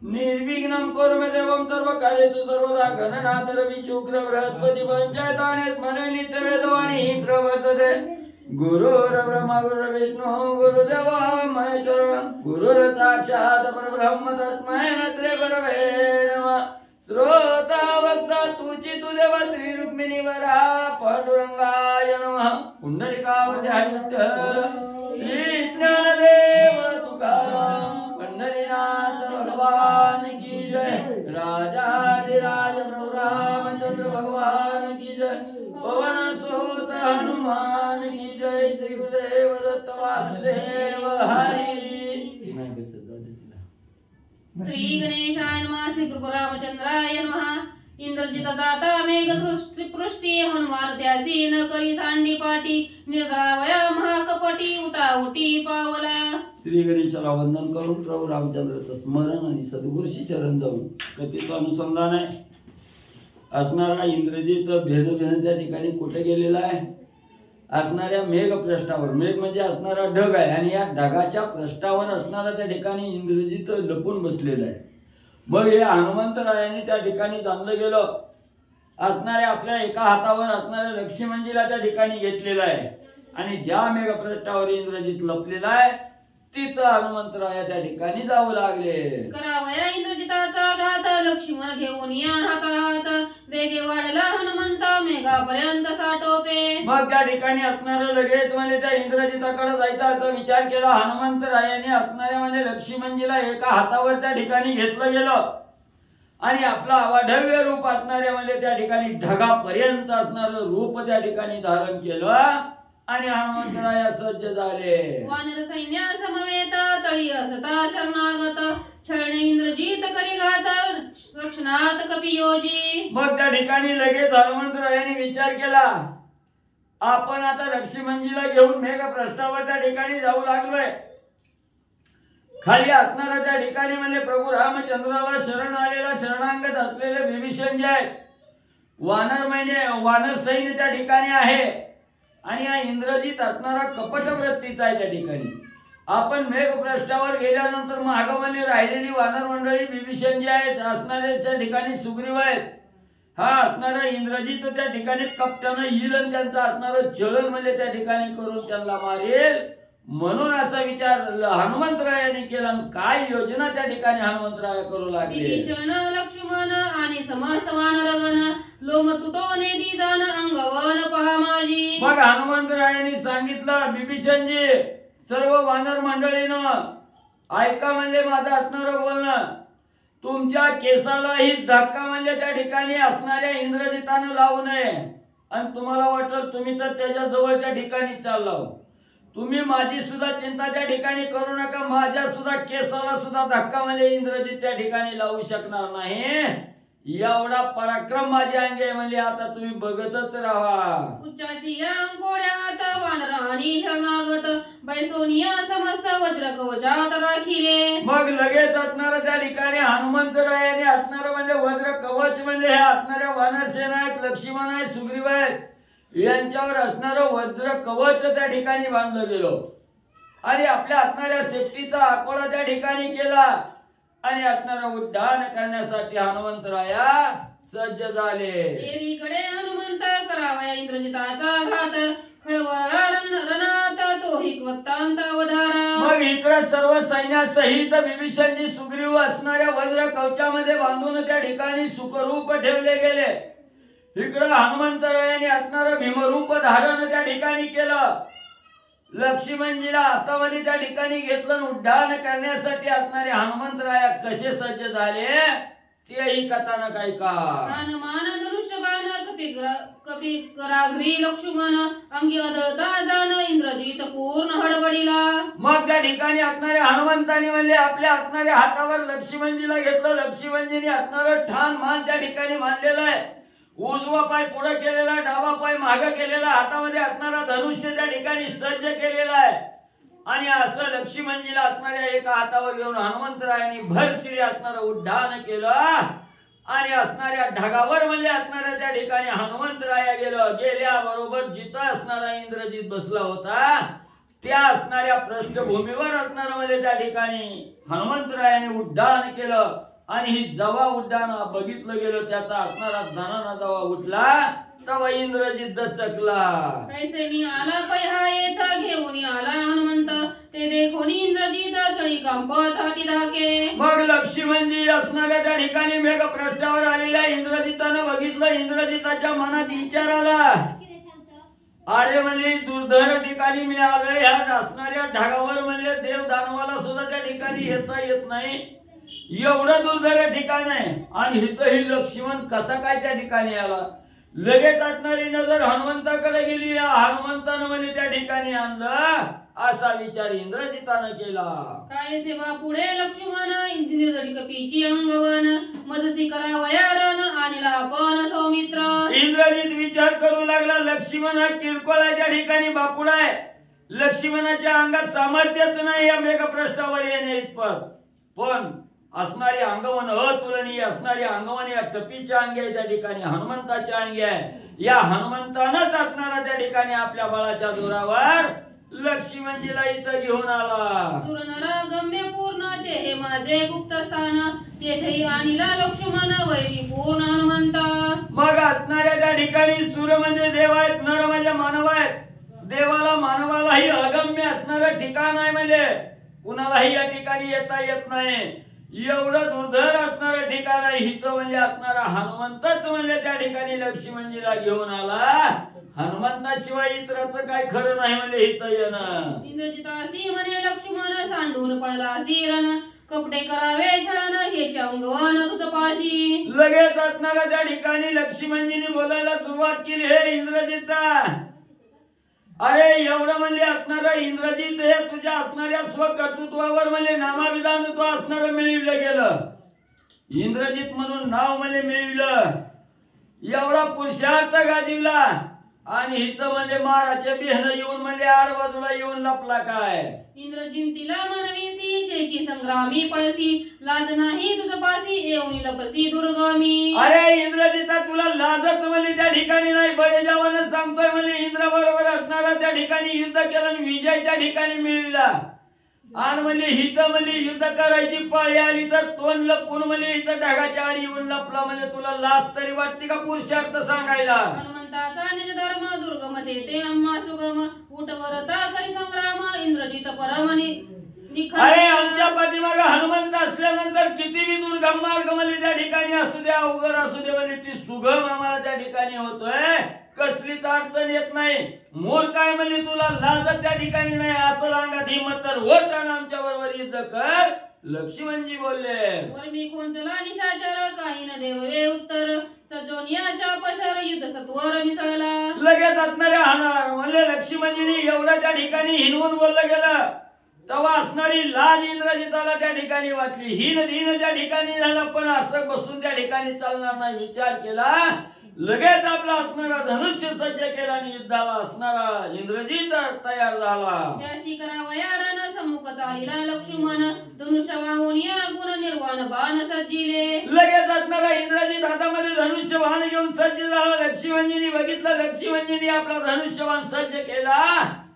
निर्विघ्नं कुरु मे देवं सर्वकार्येषु सर्वदा गणनाथ रवि शुक्र बृहस्पति पंचायताने स्मरे नित्यवेदवाणी प्रवर्तते गुरुर्ब्रह्मा गुरुर्विष्णु गुरुर्देवो महेश्वरः गुरुर्साक्षात् परब्रह्म तस्मै श्री गुरवे नमः। श्रोता वक्ता तुची तुदेव श्री रुक्मिणी वरा पांडुरंगाय नमः। पुंडलिकावती विठ्ठल श्री ज्ञानदेव तुकाराम पंढरीनाथ भगवान की जय। राजाधिराज प्रभु रामचंद्र भगवान की जय। पवन सुत हनुमान की जय। श्री गुरुदेव दत्त वासुदेव हरि। श्री गणेशाय नमः। श्री गुरु रामचंद्राय नमः। इंद्रजित जाता मेघ पृष्टी हनुमान त्यासी न करी सांडी पाटी निर्धरावया महाकपटी उठा उठी पावला। श्री गणेशाला वंदन करून प्रभू रामचंद्राचं स्मरण आणि सद्गुरूशी शरण जाऊन कथेचं अनुसंधान आहे। असणारा इंद्रजित भेद त्या ठिकाणी कुठे गेलेला आहे? असणाऱ्या मेघ पृष्ठावर, मेघ म्हणजे असणारा ढग आहे आणि या ढगाच्या पृष्ठावर असणारा त्या ठिकाणी इंद्रजित लपून बसलेला आहे। मग हे हनुमंतरायाने त्या ठिकाणी जाणलं गेलं असणाऱ्या आपल्या एका हातावर असणाऱ्या लक्ष्मणजीला त्या ठिकाणी घेतलेला आहे आणि ज्या मेघ पृष्ठावर इंद्रजित लपलेला आहे तिथं हनुमंतराया त्या ठिकाणी जाऊ लागले। करावया इंद्रजिताचा घात लक्ष्मण घेऊन या हातात वेगे वाढला हनुमंता मेघापर्यंत साठोपे। मग त्या ठिकाणी असणारं लगेच म्हणजे त्या इंद्रजिताकडे जायचा असा विचार केला हनुमंतरायाने। असणाऱ्या म्हणजे लक्ष्मणजीला एका हातावर त्या ठिकाणी घेतलं गेलं आणि आपला अवाढव्य रूप असणाऱ्या म्हणजे त्या ठिकाणी ढगापर्यंत असणारं रूप त्या ठिकाणी धारण केलं आणि हनुमंतराया सज्ज झाले. वानर सैन्य समवेत तळी असता शरणागत छळणे इंद्रजित करी घात रक्षणार्थ कपियोजी. मग त्या ठिकाणी लगेच हनुमंतरायांनी विचार केला, आपण आता लक्ष्मणजीला घेऊन मेघप्रस्थावर त्या ठिकाणी जाऊ लागलोय. खाली असणारा त्या ठिकाणी म्हणजे प्रभू रामचंद्राला शरण आलेला शरणांगत असलेले विभीषण जे आहेत, वानर सैन्य त्या ठिकाणी आहे आणि हा इंद्रजित असणारा कपट वृत्तीचा आहे त्या ठिकाणी. आपण मेघप्रस्थावर गेल्यानंतर महागमने राहिलेली वानर मंडळी विभीषण जे आहेत असणारे त्या ठिकाणी सुग्रीव आहेत, हा असणारा इंद्रजित त्या ठिकाणी कपटानं येईल आणि त्यांचं असणारं चलन म्हणजे त्या ठिकाणी करून त्यांना मारेल. म्हणून असा विचार हनुमंतरायांनी केला. काय योजना त्या ठिकाणी हनुमंतराय करू लागले. विभीषण लक्ष्मण आणि समस्त वानरगण लोम तुटोने दिजान अंगवन पहा माझी. मग हनुमंतरायांनी सांगितलं, विभीषणजी सर्व वानर मंडळीनं ऐका म्हणजे माझं असणारं बोलणं. तुमच्या केसालाही धक्का म्हणजे त्या ठिकाणी असणाऱ्या इंद्रजितानं लावू नये. आणि तुम्हाला वाटलं तुम्ही तर त्याच्या जवळ त्या ठिकाणी चाललाव, तुम्ही माझी सुद्धा चिंता त्या ठिकाणी करू नका. माझ्या सुद्धा केसाला सुद्धा धक्का म्हणजे इंद्रजित त्या ठिकाणी लावू शकणार नाही. एवढा पराक्रम माझ्या अंगे म्हणजे आता तुम्ही बघतच राहा. उच्चाची अंकोड्यात वानर आणि शरणागत बैसोनिया समस्त वज्र कवचात राखिले. मग लगेच असणारं त्या ठिकाणी हनुमंतरायाने असणारं म्हणजे वज्र कवच म्हणजे हे असणाऱ्या वानर सेना आहेत, लक्ष्मण आहेत, सुग्रीव आहेत, यांच्यावर असणारं वज्र कवच त्या ठिकाणी बांधलं गेलो आणि आपल्या असणाऱ्या सेफ्टीचा आकोळा त्या ठिकाणी केला आणि असणारं उड्डाण करण्यासाठी हनुमंतराया सज्ज झाले. देवीकडे हनुमंत करावया इंद्रजिताचा घात खळवळा रणात तोही वक्तांत अवधारा. मग इकडे सर्व सैन्यासहित विभीषणजी सुग्रीव असणाऱ्या वज्र कवचामध्ये बांधून त्या ठिकाणी सुखरूप ठेवले गेले. इकडं हनुमंतरायाने असणारं भीमरूप धारण त्या ठिकाणी केलं. लक्ष्मणजीला हातामध्ये त्या ठिकाणी घेतलं. उड्डाण करण्यासाठी असणारे हनुमंतराया कसे सज्ज झाले तेही कथानक ऐका. मान धनुष्यबाण कपी कराग्री लक्ष्मण अंगी आदळता जाण इंद्रजित पूर्ण हडबडीला. मग त्या ठिकाणी असणाऱ्या हनुमंतानी म्हणजे आपल्या असणाऱ्या हातावर लक्ष्मणजीला घेतलं. लक्ष्मणजीने असणारं ठाण मान त्या ठिकाणी मांडलेलं आहे. उजवा पाय पुढे केलेला, डावा पाय मागे केलेला, हातामध्ये असणारा धनुष्य त्या ठिकाणी सज्ज केलेला आहे. आणि असं लक्ष्मणजीला असणाऱ्या एका हातावर घेऊन हनुमंतरायांनी भरशिरी असणारं उड्डाण केलं आणि असणाऱ्या ढगावर म्हणजे असणाऱ्या त्या ठिकाणी हनुमंतराया गेल्याबरोबर जिथं असणारा इंद्रजित बसला होता त्या असणाऱ्या पृष्ठभूमीवर असणारं म्हणजे त्या ठिकाणी हनुमंतरायाने उड्डाण केलं. आणि ही जवा उड्डाण बघितलं गेलं त्याचा असणारा धनाना जवा उठला तवा इंद्रजित दचकला. कैसे मी आला पैहा येथ घेऊन आला हनुमंत ते देखोनी इंद्रजित चळी कांपत हाती धाके. मग लक्ष्मणजी असणाऱ्या त्या ठिकाणी मेघप्रस्थावर आलेल्या इंद्रजितानं बघितलं. इंद्रजिताच्या मनात विचार आला, अरे म्हणजे दुर्धर ठिकाणी मी आलोय. ह्या असणाऱ्या ढगावर म्हणजे देव दानवाला सुद्धा त्या ठिकाणी येता येत नाही, एवढं दुर्धर ठिकाण आहे आणि इथंही लक्ष्मण कसा काय त्या ठिकाणी आला. लगेच असणारी नजर हनुमंताकडे गेली. हनुमंतानं म्हणजे त्या ठिकाणी आणलं असा विचार इंद्रजितानं केला. काय सेवा पुढे लक्ष्मण इंद्रजित कपीची अंगवन मदसी करावया रण आणला आपण सौमित्र. इंद्रजित विचार करू लागला, लक्ष्मण हा किरकोळ आहे त्या ठिकाणी बापुडा आहे. लक्ष्मणाच्या अंगात सामर्थ्यच नाही या मेघप्रस्थावर येणे इतपत. पण असणारी अंगवन अतुलनीय असणारी अंगवन या कपीच्या अंगी आहे त्या ठिकाणी हनुमंताच्या अंगी आहे. या हनुमंतानंच असणारा त्या ठिकाणी आपल्या बळाच्या जोरावर लक्ष्मणजीला इथं घेऊन आला. सुरनरा गम्य पूर्ण ते हे माझे गुप्त स्थान तेथे आणला लक्ष्मण वैरी पूर्ण हनुमंत. मग असणाऱ्या त्या ठिकाणी सूर म्हणजे देव आहेत, नर म्हणजे मानव आहेत. देवाला मानवालाही अगम्य असणारं ठिकाण आहे म्हणजे कुणालाही या ठिकाणी येता येत नाही. एवढं दुर्धर असणारं ठिकाण आहे. हिथं म्हणजे असणारा हनुमंतच म्हणजे त्या ठिकाणी लक्ष्मणजीला घेऊन आला. हनुमंताशिवाय इतराचं काय खरं नाही म्हणजे हिथं येणं. इंद्रजितासी म्हणे लक्ष्मण सांडून पडला रण कपडे करावे छळण हेचे अंगवन तुझ पाशी. लगेच असणाऱ्या त्या ठिकाणी लक्ष्मणजींनी बोलायला सुरुवात केली. हे इंद्रजिता, अरे एवढं म्हणले असणारं इंद्रजित, हे तुझ्या असणाऱ्या स्वकर्तृत्वावर म्हणजे नामाभिधान तो असणारं मिळविलं गेलं. इंद्रजित म्हणून नाव म्हणजे मिळविलं. एवढा पुरुषार्थ गाजिवला आणि हिथं म्हणजे माराच्या बिहन येऊन म्हणजे आडबाजूला येऊन लपला काय. इंद्रजिंतीला मनवीसी शेकी संग्रामी पळसी लाज नाही तुझ पासी येऊन लपसी दुर्गमी. अरे इंद्रजिता, तुला लाजच म्हणजे त्या ठिकाणी नाही. बडे जवान सांगतोय म्हणजे इंद्र बरोबर असणारा त्या ठिकाणी युद्ध केलं आणि विजय त्या ठिकाणी मिळविला. आणि म्हणजे हिथं म्हणजे युद्ध करायची पाळी आली तर तोंड लपून म्हणजे इथं ढगाच्या आडी येऊन लपला. म्हणजे तुला लाज तरी वाटते का पुरुषार्थ सांगायला. हनुमंताचा निज धर्म दुर्गम ते अम्मा सुगम उठवरता करी संग्राम इंद्रजित परमनी. अरे आमच्या पाठीमागे हनुमंत असल्यानंतर किती बी दुर्गम मार्ग म्हणजे त्या ठिकाणी असू द्या, अवघड असू दे, म्हणजे ती सुगम आम्हाला त्या ठिकाणी होतोय. कसलीच अडचण येत नाही. मोर काय म्हणजे तुला लाज त्या ठिकाणी नाही. असं अंगात हिंमत तर होत आणि आमच्या बरोबर युद्ध कर. लक्ष्मणजी बोलले. मी कोणचला निशाचर काही न देवे उत्तर सजोनियाच्या पशर युद्ध सत्वर मिसळला. लगेच असणाऱ्या म्हणजे लक्ष्मणजींनी एवढं त्या ठिकाणी हिनवून बोललं गेलं. तेव्हा असणारी लाज इंद्रजिताला त्या ठिकाणी वाटली. हीन त्या ठिकाणी झालं. पण असं बसून त्या ठिकाणी चालणार नाही. विचार केला. लगेच आपला असणारा धनुष्य सज्ज केला आणि युद्धाला असणारा इंद्रजित तयार झाला. त्यासी करावया रण सम्मुख चालिला लक्ष्मण धनुष्य वाहुनिया गुण निर्वाण बाण सज्जिले. लगेच असणारा इंद्रजित हातामध्ये धनुष्य वाहन घेऊन सज्ज झाला. लक्ष्मणजींनी बघितलं. लक्ष्मणजींनी आपला धनुष्यवान सज्ज केला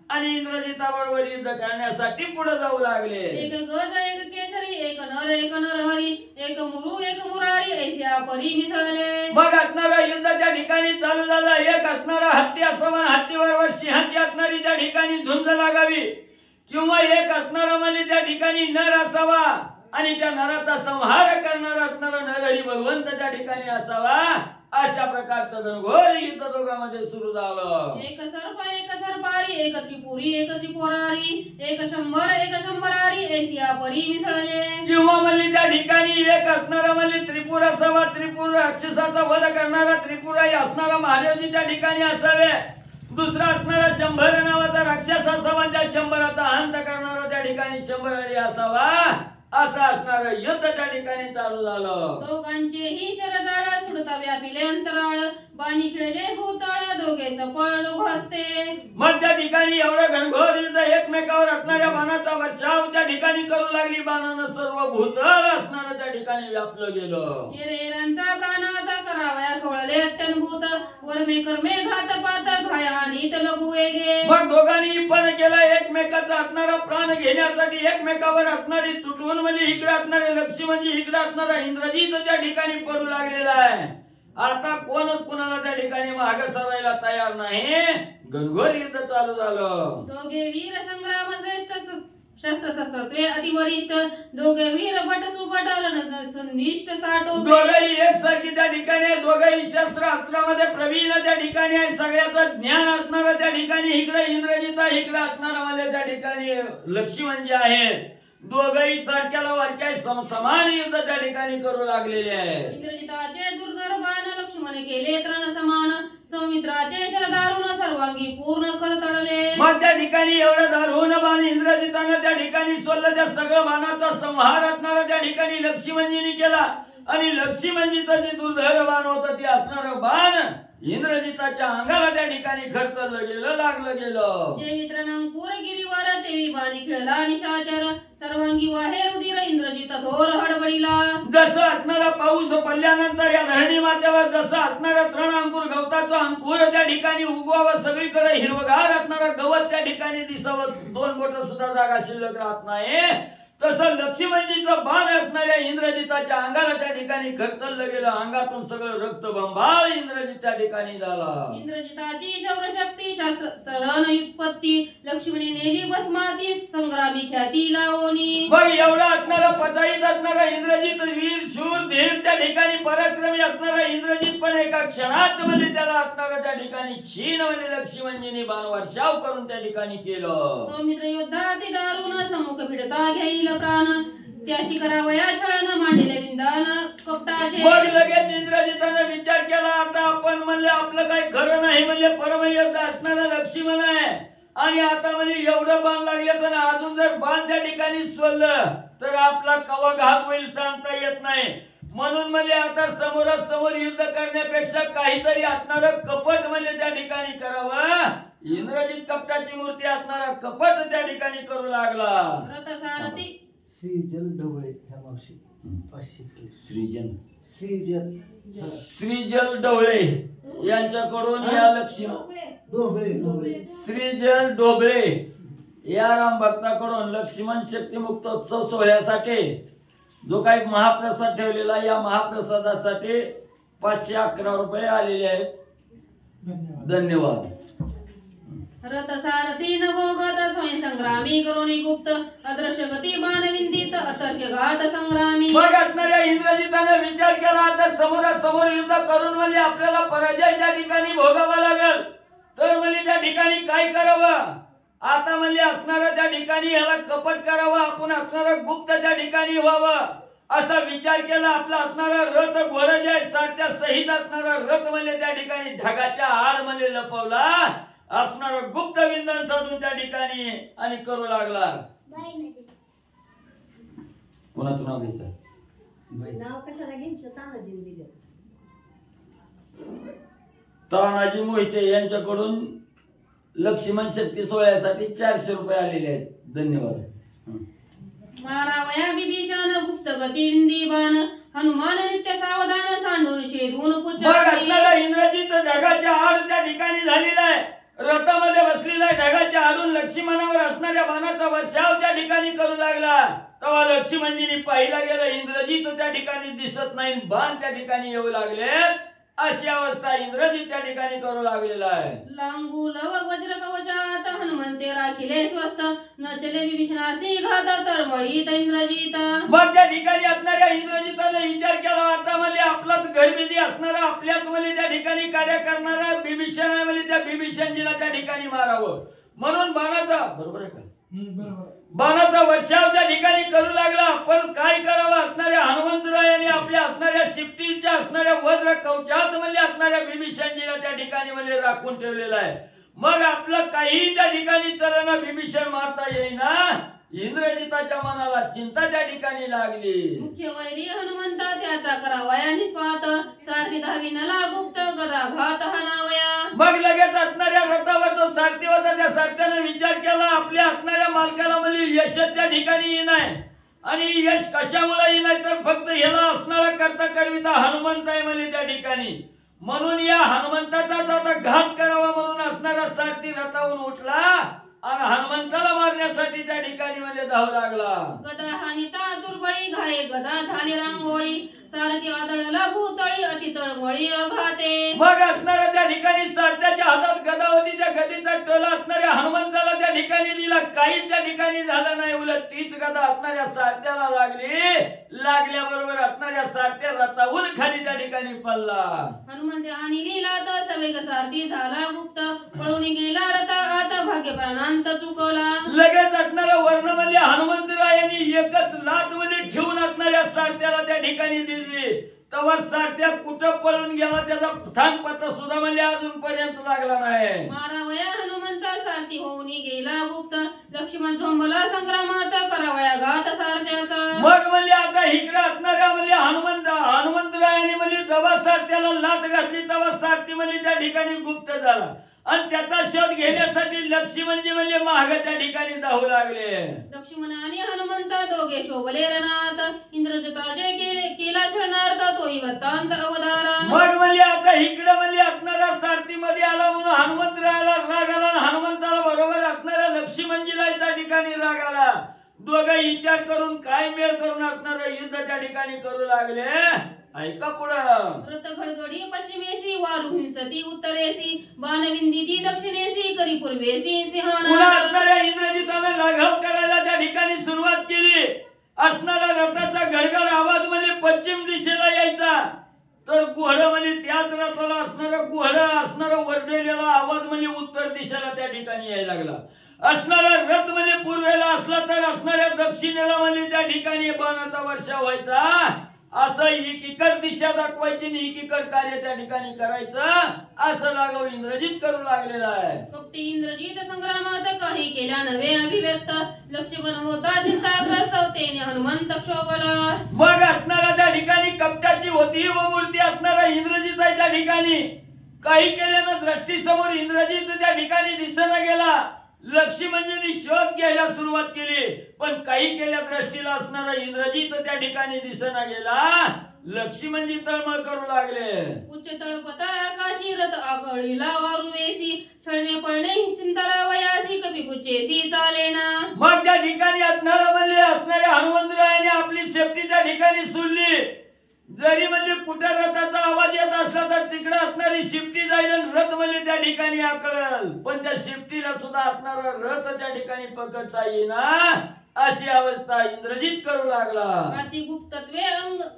आणि इंद्रजिताबरोबर युद्ध करण्यासाठी पुढे जाऊ लागले. एक गज एक केसरी एक नरहरी एक मुरु एक मुरारी ऐसिया परी मिसळले. मग असणारा युद्ध त्या ठिकाणी चालू झालं. एक असणारा हत्ती असावा, हत्तीबरोबर सिंहाची असणारी त्या ठिकाणी झुंज लागावी, किंवा एक असणारा म्हणजे त्या ठिकाणी नर असावा आणि त्या नराचा संहार करणारा असणारा नरहरी भगवंत त्या ठिकाणी असावा. अशा प्रकारचं घनघोर युद्ध दोघांमध्ये सुरू झालं. एक सर्पारी एक त्रिपुरी एक त्रिपुरारी एक शंभरारी ऐसिया परी मिसळले. किंवा म्हणजे त्या ठिकाणी एक असणारा म्हणजे त्रिपुर असावा, त्रिपुर राक्षसाचा वध करणारा त्रिपुरारी असणारा महादेवजी त्या ठिकाणी असावे. दुसरा असणारा शंभर नावाचा राक्षस असावा, त्या शंभराचा अंत करणारा त्या ठिकाणी शंभरारी असावा. असं असणार युद्ध त्या ठिकाणी चालू झालं. दोघांचेही शरजाळ सुडता व्यापिले अंतराळ बाणी खेळले भूतळ दोघेच पळ दोघ हसते. मग त्या ठिकाणी एवढं घनघोर युद्ध एकमेकावर असणाऱ्या बाणाचा वर्षाव त्या ठिकाणी करू लागली. बाणानं सर्व भूतळ असणारं त्या ठिकाणी व्यापलं गेलं. हिरेरांचा प्राणात करावया खवळले अत्यंभूत वरमे कर्मे घातपात घाया आणि लघु वेगे. मग दोघांनी पण केलं एकमेकाचा असणारा प्राण घेण्यासाठी. एकमेकावर असणारी तुटून म्हणजे इकडे असणारे लक्ष्मणजी इकडे असणारा इंद्रजित त्या ठिकाणी पडू लागलेला आहे. आता कोणच कुणाला त्या ठिकाणी मागे सरायला तयार नाही. घनघोर युद्ध चालू झालं. दोघे वीर संग्राम श्रेष्ठ शस्त्रशस्त्रे अतिवरिष्ठ दोघे वीर भट सुभट सुनिष्ठ साठो. दोघेही एकसारखी त्या ठिकाणी, दोघेही शस्त्र अस्त्रामध्ये प्रवीण त्या ठिकाणी आहे. सगळ्याचं ज्ञान असणारं त्या ठिकाणी इकडे इंद्रजित आहे, इकडे असणारा म्हणजे त्या ठिकाणी लक्ष्मणजी आहेत. दोघेही सारख्याला वारक्या समान युद्ध त्या ठिकाणी करू लागलेले आहे. इंद्रजिताचे दुर्धर बाण लक्ष्मण केले तृण समान सौमित्राचे शरदारुण सर्वांगी पूर्ण करतडले. मग त्या ठिकाणी एवढं दारुण बाण इंद्रजितानं त्या ठिकाणी सोडलं. त्या सगळं बाणाचा संहार असणारा त्या ठिकाणी लक्ष्मणजींनी केला. आणि लक्ष्मणजीचं जे दुर्धर बाण होतं ते असणारं बाण इंद्रजिताच्या अंगाला त्या ठिकाणी खरतरलं गेलं, लागलं गेलं. जे मित्रनांकुर गिरीवर तेवी बाणी खेळला निशाचर सर्वांगी वाहे रुधिर इंद्रजित थोर हडबडीला. जसं असणारा पाऊस पडल्यानंतर या धरणी माथ्यावर जसं असणारा तृण अंकुर गवताचा अंकुर त्या ठिकाणी उगवावं, सगळीकडे हिरवगार असणारा गवत त्या ठिकाणी दिसावं, 2 बोट सुद्धा जागा शिल्लक राहत नाही, तसं लक्ष्मणजीचं बाण असणाऱ्या इंद्रजिताच्या अंगाला त्या ठिकाणी खरतरलं गेलं. अंगातून सगळं रक्त बंबाळ इंद्रजित त्या ठिकाणी झाला. इंद्रजिताची शौरशक्ती शास्त्र रणयुत्पत्ती लक्ष्मणी नेली भस्माती संग्रामी ख्याती लावणी. मग एवढा असणारा पटाईत असणारा इंद्रजित वीर शूर धीर त्या ठिकाणी पराक्रमी असणारा इंद्रजित पण एका क्षणात म्हणजे त्याला असणारा त्या ठिकाणी क्षीण म्हणजे लक्ष्मणजींनी बाण वर्षाव करून त्या ठिकाणी केलं. सौमित्र योद्धा ती दारुण सम्मुख भिडता घेईल प्राण त्याशी करावया छळानं मांडले विंदान कपटाचे. मग लगेच इंद्रजिताने विचार केला, आता आपण म्हणले आपलं काही खरं नाही, म्हणले परमयोद्धा असणारा लक्ष्मण आहे आणि आता म्हणजे एवढं बाण लागले तर अजून जर बाण त्या ठिकाणी सोडलं तर आपला कवा घात होईल सांगता येत नाही. म्हणून म्हणजे आता समोरासमोर युद्ध करण्यापेक्षा काहीतरी असणारं कपट म्हणजे त्या ठिकाणी करावं. इंद्रजित कपटाची मूर्ती असणारा कपट त्या ठिकाणी करू लागला. रथसारथी श्रीजल ढवळे ह्या मावशी श्रीजल ढवळे यांच्याकडून या श्रीजल ढोबळे या राम भक्ताकडून लक्ष्मण शक्तिमुक्तोत्सव सोहळ्यासाठी जो काही महाप्रसाद ठेवलेला, या महाप्रसादासाठी 511 रुपये आलेले आहेत. धन्यवाद. रथसारथी नवोगत स्वयंसंग्रामी करुणी गुप्त अदृश्य गती बाणविंदित अतर्क्य घात संग्रामी. मग असणाऱ्या इंद्रजिताने विचार केला, आता समोरासमोर युद्ध करून म्हणजे आपल्याला पराजय त्या ठिकाणी भोगावा लागेल, तर म्हणजे त्या ठिकाणी काय करावं. आता म्हणजे असणारं त्या ठिकाणी याला कपट करावं, आपण असणारं गुप्त त्या ठिकाणी व्हावं असा विचार केला. आपला असणारा रथ घोडा जे सारख्या सहित असणारा रथ म्हणजे त्या ठिकाणी ढगाच्या आड म्हणजे लपवला, असणारा गुप्त विंधन साधून त्या ठिकाणी आणि करू लागला. कोणाचं नाव घ्यायचं? तानाजी मोहिते यांच्याकडून लक्ष्मण शक्ती सोहळ्यासाठी 400 रुपये आलेले आहेत. धन्यवाद. मारावया विभीषण गुप्त गती विंदीबान हनुमान नित्य सावधान सांडून छेदून इंद्रजित ढगाच्या आड त्या ठिकाणी झालेला आहे. रथामध्ये बसलेला ढगाच्या आडून लक्ष्मणावर असणाऱ्या बाणाचा वर्षाव त्या ठिकाणी करू लागला. तेव्हा लक्ष्मणजींनी पाहिला गेलं इंद्रजित त्या ठिकाणी दिसत नाही, बाण त्या ठिकाणी येऊ लागले. अशी अवस्था इंद्रजित त्या ठिकाणी करू लागलेला आहे. लांगूल वज्र कवचात हनुमंते राखिले स्वस्त न चले विभीषणासी घात तळमळीत इंद्रजित. मग त्या ठिकाणी असणाऱ्या इंद्रजिताने विचार केला, आता म्हणजे आपलाच घरविधी असणारा, आपल्याच म्हणजे त्या ठिकाणी कार्य करणारा बिभीषण आहे, म्हणजे त्या बिभीषणजीला त्या ठिकाणी मारावं म्हणून बाणाचा, बरोबर आहे का, बाणाचा वर्षाव त्या ठिकाणी करू लागला. पण काय करावं, असणाऱ्या हनुमंतरायाने आपल्या असणाऱ्या शिफ्टीच्या असणाऱ्या वज्र कवचात म्हणजे असणाऱ्या बिभीषणजीला त्या ठिकाणी म्हणजे राखून ठेवलेला आहे. मग आपलं काही त्या ठिकाणी चलना बिभीषण मारता येईना. इंद्रजिताच्या मनाला चिंता त्या ठिकाणी लागली. मुख्य वैरी हनुमंत त्याचा करावया निपात सारथी धाविनला गुप्त गदा घात हाणावया. मग लगेच असणाऱ्या रथावर जो सारथी होता त्या सारथ्याने विचार केला, आपल्या असणाऱ्या मालकाला म्हणजे यश त्या ठिकाणी येणार आणि यश कशामुळे येणार तर फक्त ह्याला असणारा करता करविता हनुमंत आहे म्हणजे त्या ठिकाणी. म्हणून या हनुमंताचाच आता घात करावा म्हणून असणारा सारथी रथावरून उठला आणि हनुमंताला मारण्यासाठी त्या ठिकाणी म्हणजे धावू लागला. गदा हानिता दुर्बळी घाये गदा झाली रांगोळी सारथी आदळला भूतळी अति तळमळी अघाते. मग असणाऱ्या त्या ठिकाणी सारथ्याच्या हातात गदा होती, त्या गदेचा टोला असणाऱ्या हनुमंताला त्या ठिकाणी दिला. काहीच त्या ठिकाणी झालं नाही, उलट तीच गदा असणाऱ्या सारथ्याला लागली. लागल्याबरोबर असणाऱ्या सारथ्या रथावून खाली त्या ठिकाणी पडला. हनुमंत आणि लिहिला तर सवेग सारथी झाला गुप्त पळून गेला रथा आता भाग्य प्राणांत चुकवला. लगेच असणाऱ्या वर्णमल्य हनुमंतरायांनी एकच लात मध्ये ठेवून असणाऱ्या सारथ्याला त्या ठिकाणी दिली. तेव्हा सारथ्या कुठं पळून गेला त्याचा थांग पत्ता सुद्धा म्हणजे अजूनपर्यंत लागला नाही. मारावया हनुमंत सारथी होऊन गेला गुप्त लक्ष्मण झोंबला संग्रामात करावया घात सारथ्याचा. मग म्हणजे आता इकडे असणाऱ्या म्हणजे हनुमंतरायाने म्हणजे जेव्हा सारथ्याला लात घातली तेव्हा सारथी म्हणजे त्या ठिकाणी गुप्त झाला आणि त्याचा शोध घेण्यासाठी लक्ष्मणजी म्हणजे महाग त्या ठिकाणी धावू लागले. लक्ष्मण आणि हनुमंत दोघे शोभले रणात इंद्रजिताचे केला छळणार्थ तोही वृत्तांत अवधारा. मग म्हणजे आता इकडे म्हणजे असणाऱ्या सारथी मध्ये आला म्हणून हनुमंतरायाला राग आला आणि हनुमंताला बरोबर असणाऱ्या लक्ष्मणजीला त्या ठिकाणी राग आला. दोघं विचार करून काय मेळ करून असणारं युद्ध त्या ठिकाणी करू लागले. ऐका पुढं. रथ खडगडी पश्चिमेसी वारू हिंसती उत्तरेसी बाणविंदिती दक्षिणेसी करी पूर्वेसी सिंहना. असणाऱ्या इंद्रजिताने लाघव करायला त्या ठिकाणी सुरुवात केली. असणारा रथाचा गडगड आवाज म्हणजे पश्चिम दिशेला यायचा तर गुहड म्हणजे त्याच रथाला असणारा गुहड असणारा वरडलेला आवाज म्हणजे उत्तर दिशेला त्या ठिकाणी यायला लागला. असणारा रथ म्हणजे पूर्वेला असला तर असणाऱ्या दक्षिणेला म्हणजे त्या ठिकाणी बाणाचा वर्षाव व्हायचा. असं एकीकड दिशा दाखवायची आणि एकीकड कार्य त्या ठिकाणी करायचं असं लागव इंद्रजित करू लागलेला आहे. कपटी इंद्रजित संग्रामात काही केल्या नव्हे अभिव्यक्त लक्ष्मण होता चिंताग्रस्त तेने हनुमंत क्षोभला. मग असणारा त्या ठिकाणी कपटाची होती व मूर्ती असणारा इंद्रजित आहे त्या ठिकाणी. काही केल्यानं दृष्टी समोर इंद्रजित त्या ठिकाणी दिसना गेला. लक्ष्मणजींनी शोध घ्यायला सुरुवात केली पण काही केल्या दृष्टीला असणारा इंद्रजित त्या ठिकाणी दिसना गेला. लक्ष्मणजी तळमळ करू लागले. उच्च तळपता आकाशी रथ आकळीला वारुवेसी छळणे पळणे चिंताला वयासी कपी कुचेसी चालेना. मग त्या ठिकाणी असणारा म्हणजे असणाऱ्या हनुमंतरायाने आपली शेपटी त्या ठिकाणी सोडली. जरी म्हणजे कुठं रथाचा आवाज येत असला तर तिकडे असणारी शिफ्टी जाईल आणि रथ म्हणजे त्या ठिकाणी आकळल पण त्या शिफ्टीला सुद्धा असणारा रथ त्या ठिकाणी पकडता येईना अशी अवस्था इंद्रजित करू लागला. अति गुप्तत्वे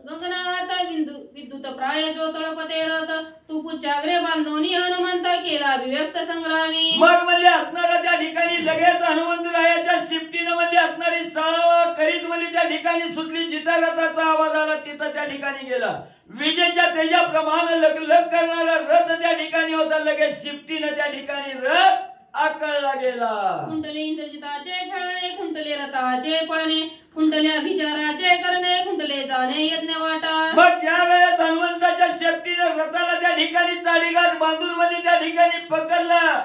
गगनात विद्युत प्राय जो तळपते रथ तू पुच्छाग्रे बांधवनी हनुमंत केला अभिव्यक्त संग्रामी. मग म्हणजे असणारा त्या ठिकाणी लगेच हनुमंतरायाच्या शिफ्टीनं म्हणजे असणारी सळा करीत म्हणजे त्या ठिकाणी सुटली. जिथं रथाचा आवाज आला तिथं त्या ठिकाणी गेला. विजेच्या तेजाप्रमाणे लग करणारा रथ त्या ठिकाणी होता. लगेच शिफ्टीनं त्या ठिकाणी रथ आकळला गेला. कुंडले इंद्रजिताचे छळणे कुंडले रथाचे पळणे कुंडले अभिचाराचे करणे कुंडले जाणे यज्ञ वाटा. मग ज्या वेळेस हनुमंताच्या शेपटीनं रथाला त्या ठिकाणी चाडीघाट बांधून मध्ये त्या ठिकाणी पकडलं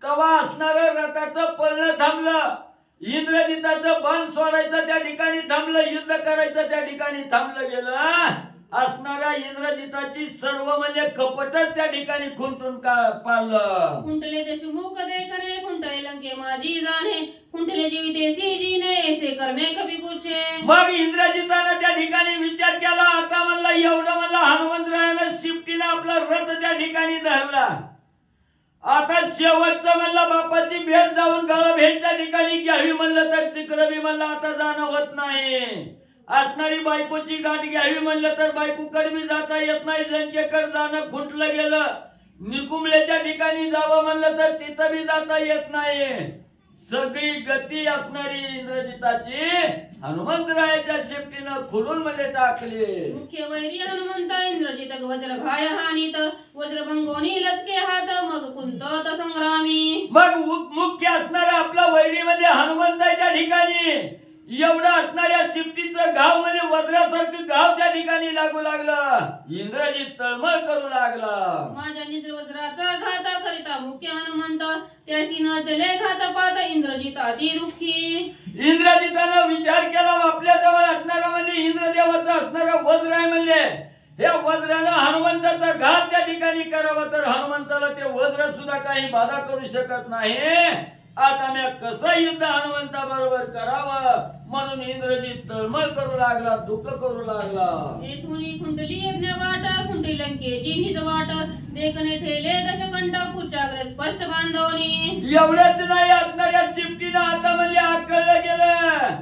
तेव्हा असणारं रथाचं पळणं थांबलं. इंद्रजिताचं बाण सोडायचं त्या ठिकाणी थांबलं. युद्ध करायचं त्या ठिकाणी थांबलं गेलं. असणाऱ्या इंद्रजिताची सर्व म्हणजे कपटच त्या ठिकाणी खुंटून पाळलं. कुंडले देशमुख देखणे कुंडले लंके माझी जाणे कुंडले जीवितेसी जीने ऐसे करणे कभी पूछे. मग इंद्रजितानं त्या ठिकाणी विचार केला आता म्हणला एवढं म्हणला हनुमंतरायानं शिफ्टीनं आपला रथ त्या ठिकाणी धरला. आता शेवटचं म्हणला बापाची भेट जाऊन गाळा भेट त्या ठिकाणी घ्यावी म्हणलं तर तिकडं बी म्हणलं आता जाणं होत नाही. असणारी बायकोची गाठ घ्यावी म्हणलं तर बायकोकडे बी जाता येत नाही. लंकेकडे जाणं खुंटलं गेलं. निकुंबलेच्या ठिकाणी जावं म्हणलं तर तिथं बी जाता येत नाही. सगळी गती असणारी इंद्रजिताची हनुमंतरायाच्या शेपटीनं खुलून मध्ये टाकली. मुख्य वैरी हनुमंत इंद्रजित वज्र घाय हानीत वज्रभंगोनी लचके हात मग कुंतत संग्रामी. मग मुख्य असणारा आपला वैरी म्हणजे हनुमंत त्या ठिकाणी एवढं असणाऱ्या शिफ्टीचं घाव म्हणजे वज्रासारखं घाव त्या ठिकाणी लागू लागलं. इंद्रजित तळमळ करू लागला. माझ्या निज वज्राचा घात करिता मुख्य हनुमंत त्याची न चले घात पात इंद्रजित अति दुःखी. इंद्रजितानं विचार केला आपल्या जवळ असणारा म्हणजे इंद्रदेवाचा असणारा वज्र आहे म्हणजे या वज्रानं हनुमंताचा घात त्या ठिकाणी करावा तर हनुमंताला ते वज्र सुद्धा काही बाधा करू शकत नाही. आता मी कसं युद्ध हनुमंता बरोबर करावं म्हणून इंद्रजित तळमळ करू लागला दुःख करू लागला. येथुनी कुंडली यज्ञ वाट कुंडली लंकेची निज वाट देखणे ठेले दशकंठ पुच्छाग्र स्पष्ट बांधवनी. एवढंच नाही असणाऱ्या शिफ्टीनं आता म्हणजे आकळलं गेलं.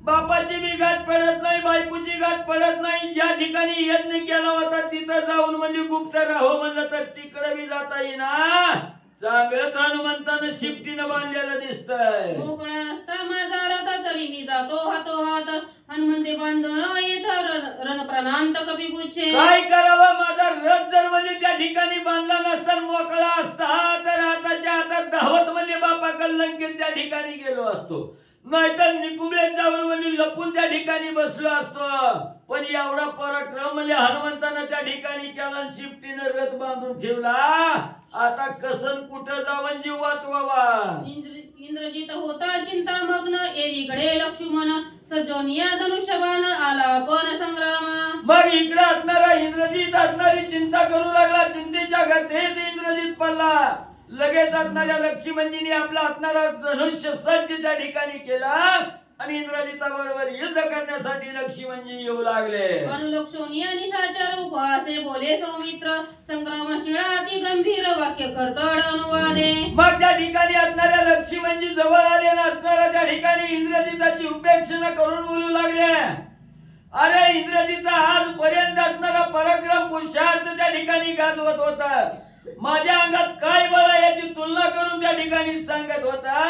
बापाची बी गाठ पडत नाही बायकोची गाठ पडत नाही. ज्या ठिकाणी यज्ञ केला होता तिथं जाऊन म्हणजे गुप्त राहो म्हणलं तर तिकडे बी जाता येईना. चांगलंच हनुमंतानं शिफ्टीनं बांधलेलं दिसतंय. मोकळा असता माझा रथ तरी मी जातो हातोहात हनुमंते बांधून येथ रण प्रणांत कवी पूछे. काय करावं माझा रथ जर म्हणजे त्या ठिकाणी बांधला नसता मोकळा असता तर आताच्या हातात धावत म्हणजे बापाकडे लंकेत त्या ठिकाणी गेलो असतो. नाहीतर निकुंबलेत जाऊन म्हणजे लपून त्या ठिकाणी बसलो असतो. पण एवढा पराक्रम म्हणजे हनुमंतानं त्या ठिकाणी केला. शिफ्टीनं रथ बांधून ठेवला. आता कसन कुठं जावं जीव वाचवावा. इंद्रजित होता चिंतामग्न एरीकडे लक्ष्मण सजोनिया धनुष्यबाण आला पण संग्राम. मग इकडे असणारा इंद्रजित असणारी चिंता करू लागला. चिंतेच्या गतीत इंद्रजित पडला. लगेच असणाऱ्या लक्ष्मणजींनी आपला असणारा धनुष्य सज्ज त्या ठिकाणी केला आणि इंद्रजिताबरोबर युद्ध करण्यासाठी लक्ष्मणजी येऊ लागले. अनुलक्षोनिया निशाचर उपहासे बोले सौमित्र संग्रामशिळा अति गंभीर वाक्य कर्तड अनुवादे. मग त्या ठिकाणी असणाऱ्या लक्ष्मणजी जवळ आले असणाऱ्या त्या ठिकाणी इंद्रजिताची उपेक्षणा करून बोलू लागले. अरे इंद्रजिता आजपर्यंत असणारा पराक्रम पुरुषार्थ त्या ठिकाणी गाजवत होता. माझ्या अंगात काय बळ याची तुलना ठिकाणी सांगत होता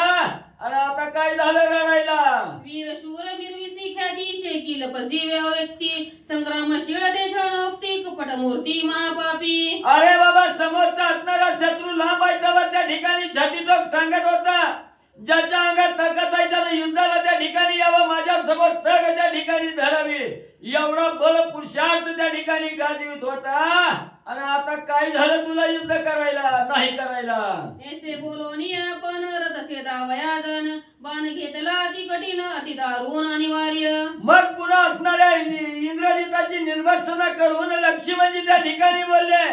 आणि आता काय झालं रडायला? वीर शूर बिरविसी ख्याती शेकील पसी व्यक्ती संग्रामशील देशोक्ती कपट मूर्ती महापापी. अरे बाबा, समोरचा असणारा शत्रू लांब आहे तेव्हा त्या ठिकाणी छातीटोक सांगत होता, ज्याच्या अंगात ताकद आहे त्यानं युद्धाला त्या ठिकाणी यावं, माझ्या समोर तग त्या ठिकाणी धरावी, एवढा बल पुरुषार्थ त्या ठिकाणी गाजवित होता. आणि आता काय झालं तुला युद्ध करायला नाही करायला? ऐसे बोलोनी आपण रथछेदावया जाण बाण घेतला अति कठीण अति दारुण अनिवार्य. मग पुन्हा असणाऱ्या इंद्रजिताची निर्भर्सना करून लक्ष्मणजी त्या ठिकाणी बोलले,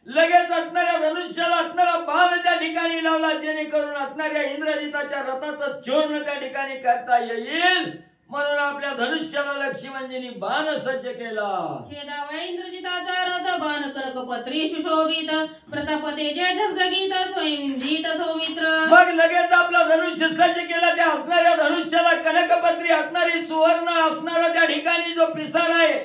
लगेच असणाऱ्या धनुष्याला असणारा बाण त्या ठिकाणी लावला, जेणेकरून असणाऱ्या इंद्रजिताच्या रथाचं चूर्ण त्या ठिकाणी करता येईल. म्हणून आपल्या धनुष्याला लक्ष्मणजींनी बाण सज्ज केला. छेदावया इंद्रजिताचा रथ बाण कनकपत्री सुशोभित प्रताप तेजे झगझगीत स्वयंविंदित सौमित्र. मग लगेच आपला धनुष्य सज्ज केला. त्या असणाऱ्या धनुष्याला कनकपत्री असणारी सुवर्ण असणारा त्या ठिकाणी जो पिसार आहे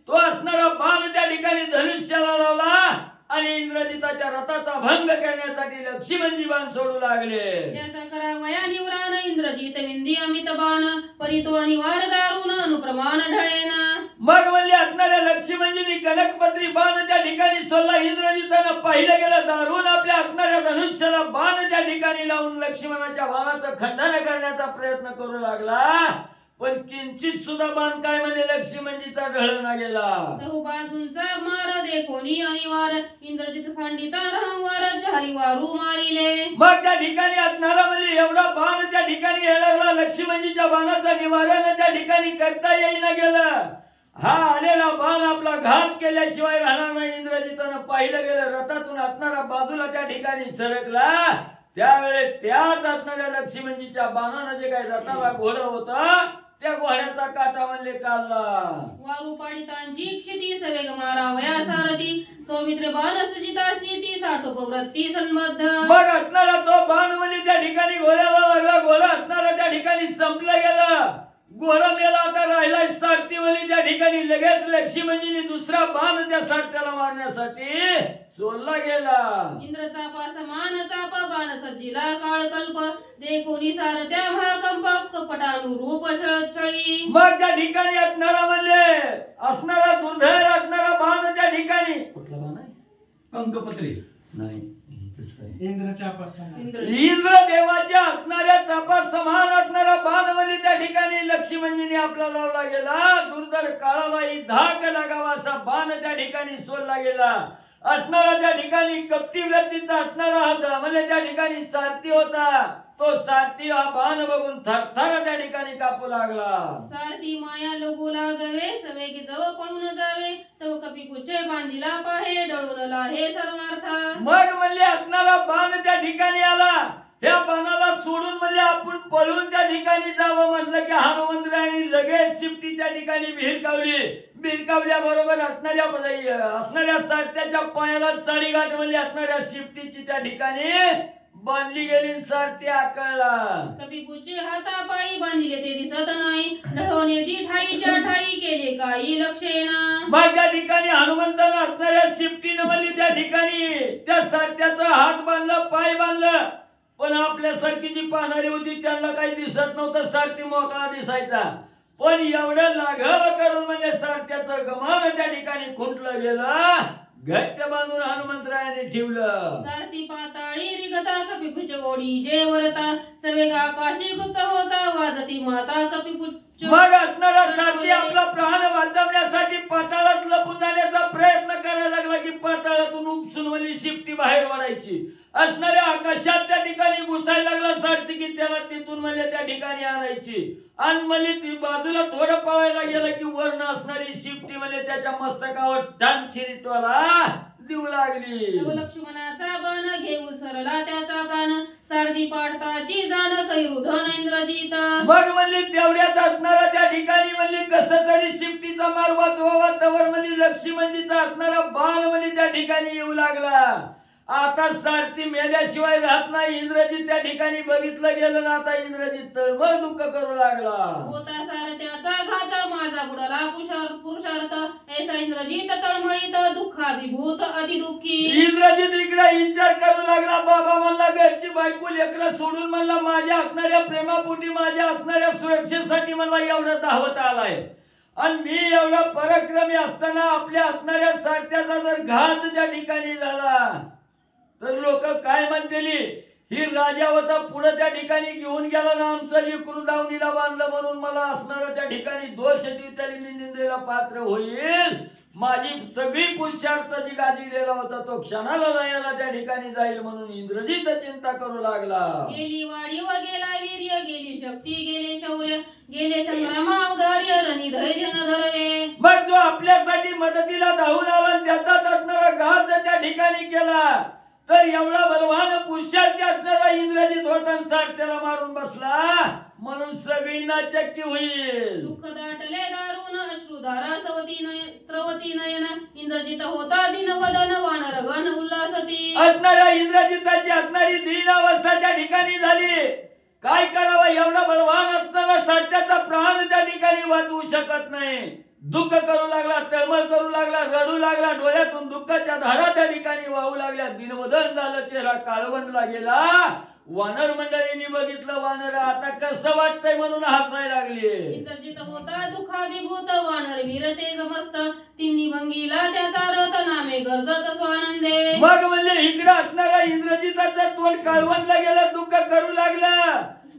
तो असणारा बाण त्या ठिकाणी धनुष्याला लावला आणि इंद्रजिताच्या रथाचा भंग करण्यासाठी लक्ष्मणजी बाण सोडू लागले. त्याचा करावया निवरान इंद्रजित विंदी अमित बाण परितो अनिवार्य दारुण अनुप्रमाण ढळेना. मग म्हणले असणाऱ्या लक्ष्मणजींनी कनकपत्री बाण त्या ठिकाणी सोडला. इंद्रजितानं पाहिलं गेलं दारुण आपल्या असणाऱ्या धनुष्याला बाण त्या ठिकाणी लावून लक्ष्मणाच्या बाणाचं खंडन करण्याचा प्रयत्न करू लागला. पण किंचित सुद्धा बाण काय म्हणजे लक्ष्मणजीचा ढळना गेला. चहूबाजूंचा मार देखोनी अनिवार इंद्रजित सांडिता रामवार चारी वारू मारिले. मग त्या ठिकाणी असणारा म्हणजे एवढा बाण त्या ठिकाणी यायला लागला. लक्ष्मणजीच्या बाणाचा निवारण त्या ठिकाणी करता येईना गेलं. हा आलेला बाण आपला घात केल्याशिवाय राहणार नाही. इंद्रजितानं पाहिलं गेलं रथातून असणारा बाजूला त्या ठिकाणी सरकला. त्यावेळेस त्याच असणाऱ्या लक्ष्मणजीच्या बाणानं जे काही रथाला घोडं होतं त्या घोड्याचा काटा म्हणले काढला. वारू पाडितांची क्षिती सवेग मारावया सारथी सौमित्र बाण सुजितासी ती साठोपवृत्ती सन्मद्ध. मग असणारा तो बाण म्हणजे त्या ठिकाणी घोड्याला लागला. घोडा असणारा त्या ठिकाणी संपलं गेलं. घोडा मेला, आता राहिला सारथी म्हणे. त्या ठिकाणी लगेच लक्ष्मणजींनी दुसरा बाण त्या सारथ्याला मारण्यासाठी सोडला गेला. इंद्रचापा समान चाप बाण सज्जिला काळकल्प देखोनी सारथ्या महाकंप कपटानुरूप छळछळी. मग त्या ठिकाणी असणारा म्हणजे असणारा दुर्धर असणारा बाण त्या ठिकाणी कुठला बाण आहे? अंकपत्री नाही, इंद्र देवाच्या असणाऱ्या चापा समान असणारा बाण म्हणजे त्या ठिकाणी लक्ष्मणजीने आपला लावला गेला. दुर्धर काळालाही धाक लागावा असा बाण त्या ठिकाणी सोडला गेला. असणारा त्या ठिकाणी कपटी वृत्तीचा असणारा हा म्हणजे त्या ठिकाणी सारथी होता. तो सारथी हा बाण बघून थरथर त्या ठिकाणी कापू लागला. सारथी माया लोगू लागवे सवेगी जवळ पळून जावे तव कपी पुचे बांधिला पाहे डळून लाहे सर्वार्थ. मग म्हणले असणारा बाण त्या ठिकाणी आला. त्या बाणाला सोडून म्हणजे आपण पळून त्या ठिकाणी जावं म्हटलं की हनुमंतरायांनी लगेच शिफ्टी त्या ठिकाणी भिरकावली. भिरकावल्या बरोबर असणाऱ्या सारथ्याच्या पायाला चढीगाठ म्हणजे असणाऱ्या शिफ्टीची त्या ठिकाणी बांधली गेली. सारथी आकळला. कपी पुचे हातापायी बांधिले ते दिसत नाही ढळवणे ती ठाईच्या ठाई केले काही लक्षेना. मग त्या ठिकाणी हनुमंतानं असणाऱ्या शिफ्टीनं म्हणजे त्या ठिकाणी त्या सारथ्याचा हात बांधलं, पाय बांधलं. पण आपल्यासारखी जी पाहणारी होती त्यांना काही दिसत नव्हतं. सारथी मोकळा दिसायचा. पण एवढं लाघव करून म्हणजे सारथ्याचं गमान त्या ठिकाणी खुंटलं गेलं. घट्ट बांधून हनुमंतरायाने ठेवलं. सारथी पाताळी रिगता कपी पुच ओढी जे वरता सवेग आकाशी गुप्त होता वाजती माता कपी पुच. मग असणारा सारथी आपला प्राण वाचवण्यासाठी पाताळात लपून जाण्याचा प्रयत्न करायला लागला की पाताळातून उपसून म्हणजे शिफ्टी बाहेर वाढायची. असणाऱ्या आकाशात त्या ठिकाणी घुसायला लागला सारथी की त्याला तिथून म्हणजे त्या ठिकाणी आणायची. आणि म्हणजे ती बाजूला थोडं पळायला गेलं की वर्ण असणारी शिफ्टी म्हणजे त्याच्या मस्तकावर टाण शिरीटवाला देऊ लागली. लक्ष्मणाचा बाण घेऊ सरला त्याचा प्राण सारथी पाडताची जाण कैरुधन इंद्रजित. मग म्हणले तेवढ्यात असणारा त्या ठिकाणी म्हणले कसं तरी शिफ्टीचा मार वाचवावा तवर म्हणजे लक्ष्मणजीचा असणारा बाण म्हणजे त्या ठिकाणी येऊ लागला. आता सारथी मेल्याशिवाय राहत नाही. इंद्रजित त्या ठिकाणी बघितलं गेलं ना, आता इंद्रजित तळमळ दुःख करू लागला. होता सारथ्याचा घात माझा बुडाला पुरुषार्थ ऐसा इंद्रजित तळमळीत दुःखाभिभूत अतिदुःखी. इंद्रजित इकडे विचार करू लागला. बाबा म्हणला घरची बायको लेकरं सोडून म्हणला माझ्या असणाऱ्या प्रेमापोटी माझ्या असणाऱ्या सुरक्षेसाठी मला एवढं धावत आलाय, आणि मी एवढा पराक्रमी असताना आपल्या असणाऱ्या सारथ्याचा जर घात त्या ठिकाणी झाला तर लोक काय म्हणतील? ही राजा होता पुढे त्या ठिकाणी घेऊन गेला ना आमचं लेकरू दावणीला बांधलं म्हणून मला असणारा त्या ठिकाणी दोष तरी मी निंदेला पात्र होईल. माझी सगळी पुरुषार्थ जी गाजलेला होता तो क्षणाला लयाला त्या ठिकाणी जाईल म्हणून इंद्रजित चिंता करू लागला. गेली वाढीव गेला वीर्य गेली शक्ती गेले शौर्य गेले संग्राम औदार्य रणी धैर्य न धरवे. मग जो आपल्यासाठी मदतीला धावून आला आणि त्याचाच असणारा घात त्या ठिकाणी केला तर एवढा बलवान पुरुषार्थी असणारा इंद्रजित होता सारथ्याला मारून बसला म्हणून सगळींना चक्की होईल. दुःख दाटले दारुण अश्रुधारा स्रवती नयन इंद्रजित होता दिनवदन वानरगण उल्हासती. असणाऱ्या इंद्रजिताची असणारी दीन अवस्था त्या ठिकाणी झाली. काय करावं? एवढा बलवान असताना सारथ्याचा प्राण त्या ठिकाणी वाचवू शकत नाही. दुःख करू लागला, तळमळ करू लागला, रडू लागला, डोळ्यातून दुःखाच्या धारा त्या ठिकाणी वाहू लागल्या. दिनवदन झालं, चेहरा काळवंडला गेला. वानर मंडळींनी बघितलं, वानर आता कसं वाटतंय म्हणून हसायला लागले. इंद्रजित होता दुःखाभिभूत वानर वीरते समस्त तिन्ही भंगीला त्याचा रथ नामे गरजत स्वानंदे. मग म्हणजे इकडे असणारा इंद्रजिताचं तोंड काळवंडला गेलं, दुःख करू लागला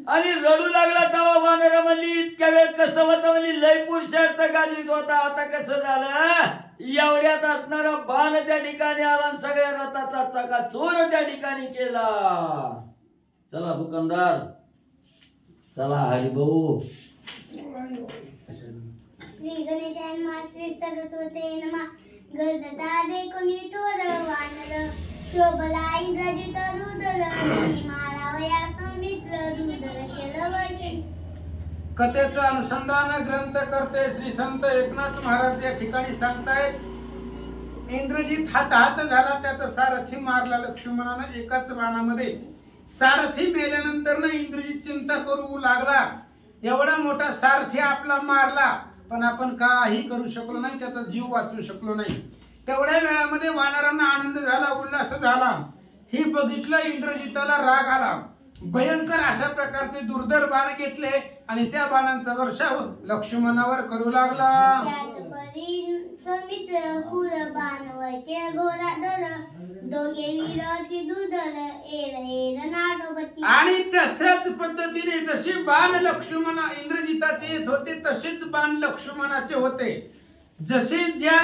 आणि रडू लागला. तेव्हा वानर म्हणली इतक्या वेळ कसं होतं म्हणली लय पुरुषार्थ गाजवीत होता, आता कसं झालं? एवढ्यात असणारा बाण त्या ठिकाणी आला आणि सगळ्या रथाचा चकाचूर त्या ठिकाणी केला. चला दुकानदार, चला हरिभाऊ. श्री गणेशाय नमः. श्री सरस्वते नमः. गजदा देखुनी थोर वानर शोभला इंद्रजित रुदर मारावया संमित्र रुदर शेलवशे. कथेचं अनुसंधान ग्रंथकर्ते श्री संत एकनाथ महाराज या ठिकाणी सांगतायत. इंद्रजित हात झाला, त्याचा सारथी मारला लक्ष्मणानं एकाच बाणामध्ये. सारथी मेल्यानंतर इंद्रजित चिंता करू लागला. एवढा मोठा सारथी आपला मारला पण आपण काही करू शकलो नाही, त्याचा जीव वाचवू शकलो नाही. तेवढ्या वेळामध्ये वानरांना आनंद झाला, उल्हास झाला. हे बघितलं इंद्रजिताला राग आला. भयंकर अशा प्रकारचे दुर्धर बाण घेतले आणि त्या बाणांचा वर्षाव लक्ष्मणावर करू लागला. संमित्र कुल बाण वशे घोराधर दोघे वीर अति दुर्धर एर नाटोपती. आणि तशाच पद्धतीने जसे बाण लक्ष्मणा इंद्रजिताचे येत होते तसेच बाण लक्ष्मणाचे होते. जसे ज्या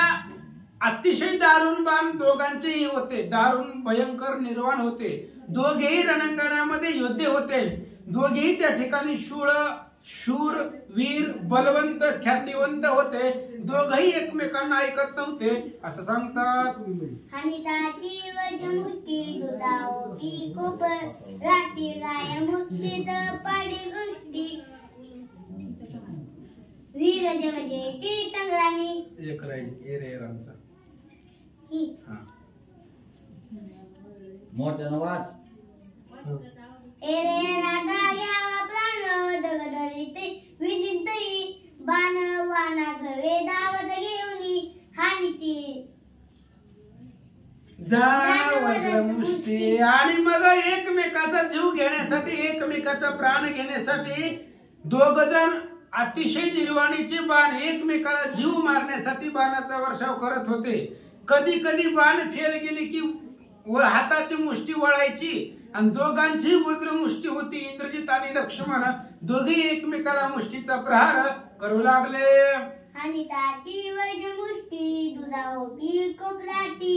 अतिशय दारुण बाण दोघांचेही होते, दारुण भयंकर निर्वाण होते. दोघेही रणांगणामध्ये योद्धे होते. दोघेही त्या ठिकाणी शूर वीर बलवंत ख्यातिवंत होते. दोघही एकमेकांना ऐकत नव्हते असं सांगतात. हनिताची वजमुष्टी दुधाओपी कोपर राठी गाय मुच्चित पाडी दृष्टी वीर जगजेती संग्रामी. एक राहील एरेरांचा मोठ्यानं वाच. एरेराचा घ्यावा प्राण दगधरिते विदितई बाण वाना घवे धावत घेऊनी हानिती वज्रमुष्टी. आणि मग एकमेकाचा जीव घेण्यासाठी एकमेकाचा प्राण घेण्यासाठी दोघ जण अतिशय निर्वाणीचे बाण एकमेकाला जीव मारण्यासाठी बाणाचा वर्षाव करत होते. कधी कधी बाण फेल गेली की हाताची मुष्टी वळायची आणि दोघांची वज्रमुष्टी होती. इंद्रजित आणि लक्ष्मण दोघे एकमेकाला मुष्टीचा प्रहार करू लागले. हनिताची वज्रमुष्टी दुधाओपी कोपराटी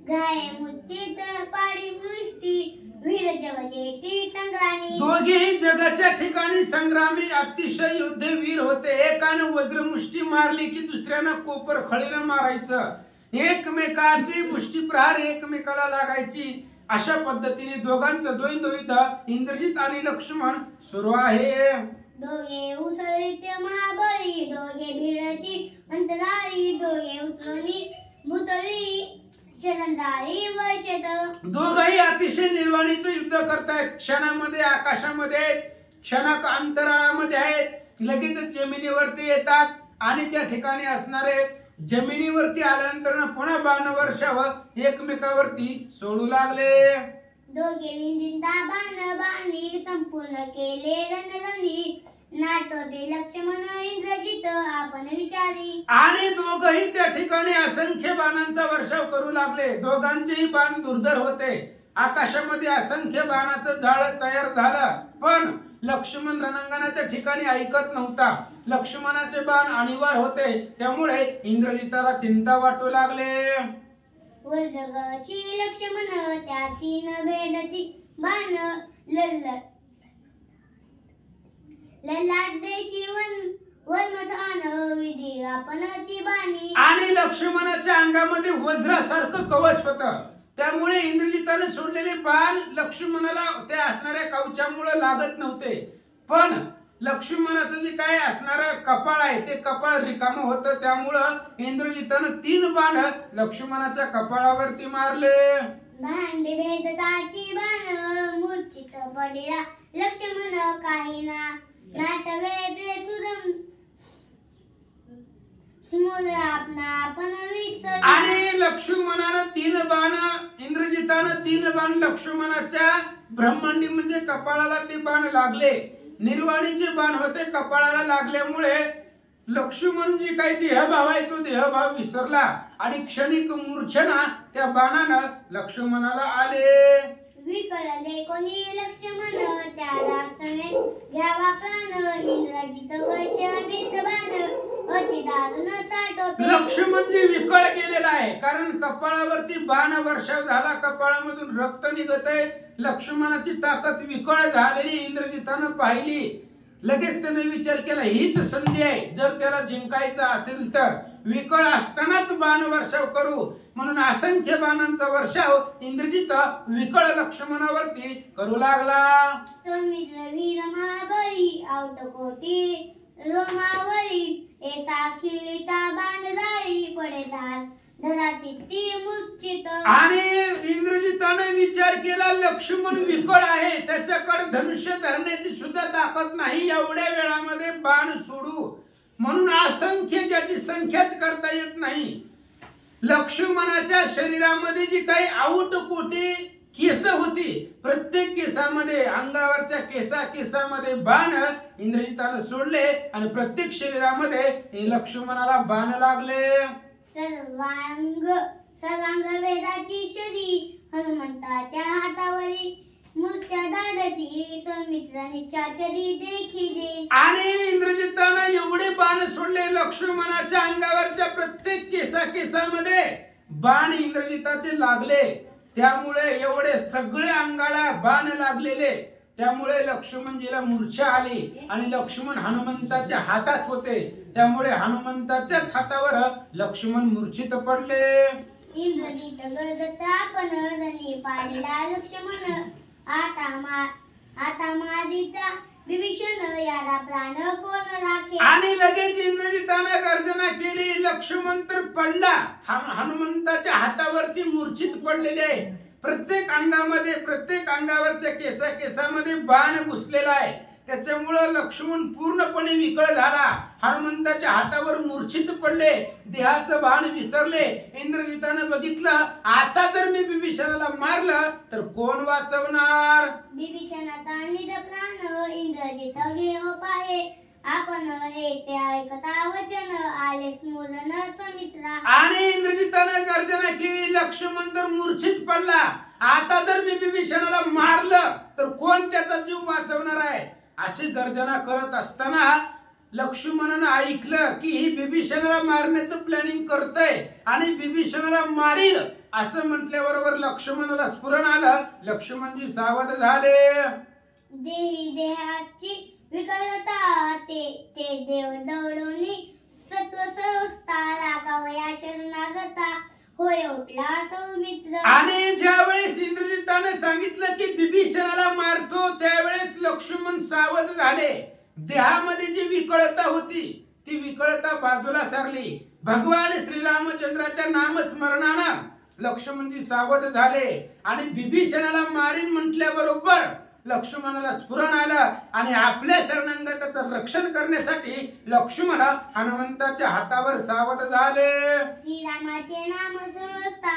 गाय मुच्चित पाडी दृष्टी वीर जगजेती संग्रामी. दोघेही जगाच्या ठिकाणी संग्रामी अतिशय युद्धवीर होते. एकाने वज्रमुष्टी मारली की दुसऱ्यानं कोपर खळीनं मारायचं. एकमेकाची मुष्टी प्रहार एकमेकाला लागायची. अशा पद्धतीने दोघांचं द्वंद्व युद्ध इंद्रजित आणि लक्ष्मण सुरू आहे. दोघे उसळीत महाबळी दोघे भिडती अंतराळी दोघे उतरणी भूतळी शरणाई वर्षत. दोघही अतिशय निर्वाणीचं युद्ध करतायत. क्षणामध्ये आकाशामध्ये आहेत, क्षणाक अंतराळामध्ये आहेत, लगेच जमिनीवरती येतात आणि त्या ठिकाणी असणारे जमिनीवरती आल्यानंतर पुन्हा बाणवर्षावर एकमेकावरती सोडू लागले. दोघे विंदिता बाण बाणी संपूर्ण केले रणरणी. नाटोबे लक्ष्मण इंद्रजित आपण विचारी. आणि दोघही त्या ठिकाणी असंख्य बाणांचा वर्षाव करू लागले. दोघांचेही बाण दुर्धर होते. आकाशामध्ये असंख्य बाणाचं जाळ तयार झालं, पण लक्ष्मण रणांगणाच्या ठिकाणी ऐकत नव्हता. लक्ष्मणाचे बाण अनिवार्य होते, त्यामुळे इंद्रजिताला चिंता वाटू लागले. वर्जगाची लक्ष्मण त्याची न भेदती बाण ललाट देशी वनमथान विधी आपण ती बाणी. आणि लक्ष्मणाच्या अंगामध्ये वज्रासारखं कवच होतं, त्यामुळे इंद्रजिताने सोडलेले बाण लक्ष्मणाला त्या असणाऱ्या कवचामुळे लागत नव्हते. पण लक्ष्मणाचं जे काय असणारं कपाळ आहे ते कपाळ रिकामं होतं, त्यामुळं इंद्रजितानं 3 बाण लक्ष्मणाच्या कपाळावरती मारले. भांडे भेदताची बाण मूर्छित पडला लक्ष्मण काही ना. नाटवे प्रेसुरम समोर आपण विसर. आणि लक्ष्मणानं 3 बाण, इंद्रजितानं 3 बाण लक्ष्मणाच्या ब्रह्मांडी म्हणजे कपाळाला ते बाण लागले. निर्वाणीचे बाण होते, कपाळाला लागल्यामुळे लक्ष्मण जी काही देहभाव आहे तो देहभाव विसरला आणि क्षणिक मूर्छना त्या बाणानं लक्ष्मणाला आले. विकळले कोणी लक्ष्मण त्याला समेत घ्यावा प्राण. इंद्रजित वर्षाभित बाण अति दारुण साठोपे. लक्ष्मण जी विकळ गेलेला आहे, कारण कपाळावरती बाण वर्षाव झाला, कपाळामधून रक्त निघत आहे. लक्ष्मणाची ताकद विकळ झालेली इंद्रजितानं पाहिली. लगेच त्याने विचार केला, हीच संधी आहे, जर त्याला जिंकायचं असेल तर विकळ असतानाच बाण वर्षाव करू. म्हणून असंख्य बाणांचा वर्षाव इंद्रजित विकळ लक्ष्मणावरती करू लागला. सौमित्र वीर महाबळी आवटकोटी रोमावरी. एका खिळीता बाण जाळी पडे धराती ती मूर्छित. आणि इंद्रजिताने विचार केला, लक्ष्मण विकळ आहे, त्याच्याकडे धनुष्य धरण्याची सुद्धा ताकद नाही, एवढ्या वेळामध्ये बाण सोडू. म्हणून असंख्य ज्याची संख्याच करता येत नाही. लक्ष्मणाच्या शरीरामध्ये जी काही आवटकोटी केस होती, प्रत्येक केसामध्ये, अंगावरच्या केसामध्ये बाण इंद्रजिताने सोडले आणि प्रत्येक शरीरामध्ये लक्ष्मणाला बाण लागले. सर्वांग वेदाची शरी हनुमंताच्या हातावरी. मूर्छा दाढती सौमित्राने चाचरी देखी दे. आणि इंद्रजितानं एवढे बाण सोडले, लक्ष्मणाच्या अंगावरच्या प्रत्येक केसामध्ये बाण इंद्रजिताचे लागले. त्यामुळे एवढे सगळे अंगाला बाण लागलेले, त्यामुळे लक्ष्मणजीला मूर्छा आली. आणि लक्ष्मण हनुमंताच्या हातात होते, त्यामुळे हनुमंताच्याच हातावर लक्ष्मण मूर्छित पडले. इंद्रजित गरजता पण रणी पाडला लक्ष्मण. आता मारिता विभीषण याला प्राण कोण राखे. आणि लगेच इंद्रजिताने गर्जना केली. लक्ष्मण तर पडला, हनुमंताच्या हातावरती मूर्छित पडलेले आहे. प्रत्येक अंगावरच्या केसामध्ये बाण घुसलेला आहे, त्याच्यामुळे लक्ष्मण पूर्णपणे विकळ झाला. हनुमंताच्या हातावर मूर्छित पडले, देहाचं बाण विसरले. इंद्रजितानं बघितलं, आता जर मी बिभीषणाला मारलं तर कोण वाचवणार. बिभीषणाचा निज प्राण इंद्रजित घेऊ पाहे. आपण ऐसे ऐकता वचन आले स्मरण सौमित्रा. आणि इंद्रजितानं गर्जना केली, लक्ष्मण तर मूर्छित पडला, आता जर मी बिभीषणाला मारलं तर कोण त्याचा जीव वाचवणार आहे. अशी गर्जना करत असताना लक्ष्मणानं ऐकलं की ही बिभीषणाला मारण्याचं प्लॅनिंग करतय आणि बिभीषणाला मारील असं म्हटल्याबरोबर लक्ष्मणाला स्फुरण आलं. लक्ष्मणजी सावध झाले. देही देहाची विकलता ते देव दौडोनी सत्व संस्था रागावया शरणागता होय उठला सौमित्र. आणि ज्यावेळेस इंद्रजिताने सांगितलं की बिभीषणाला मारतो, त्यावेळेस लक्ष्मण सावध झाले. देहामध्ये जी विकळता होती ती विकळता बाजूला सरली. भगवान श्रीरामचंद्राच्या नामस्मरणानं लक्ष्मणजी सावध झाले आणि विभीषणाला मारीन म्हटल्याबरोबर लक्ष्मणाला स्फुरण आलं आणि आपल्या शरणागताचं रक्षण करण्यासाठी लक्ष्मण हनुमंताच्या हातावर सावध झाले. श्रीरामाचे नाम स्मरता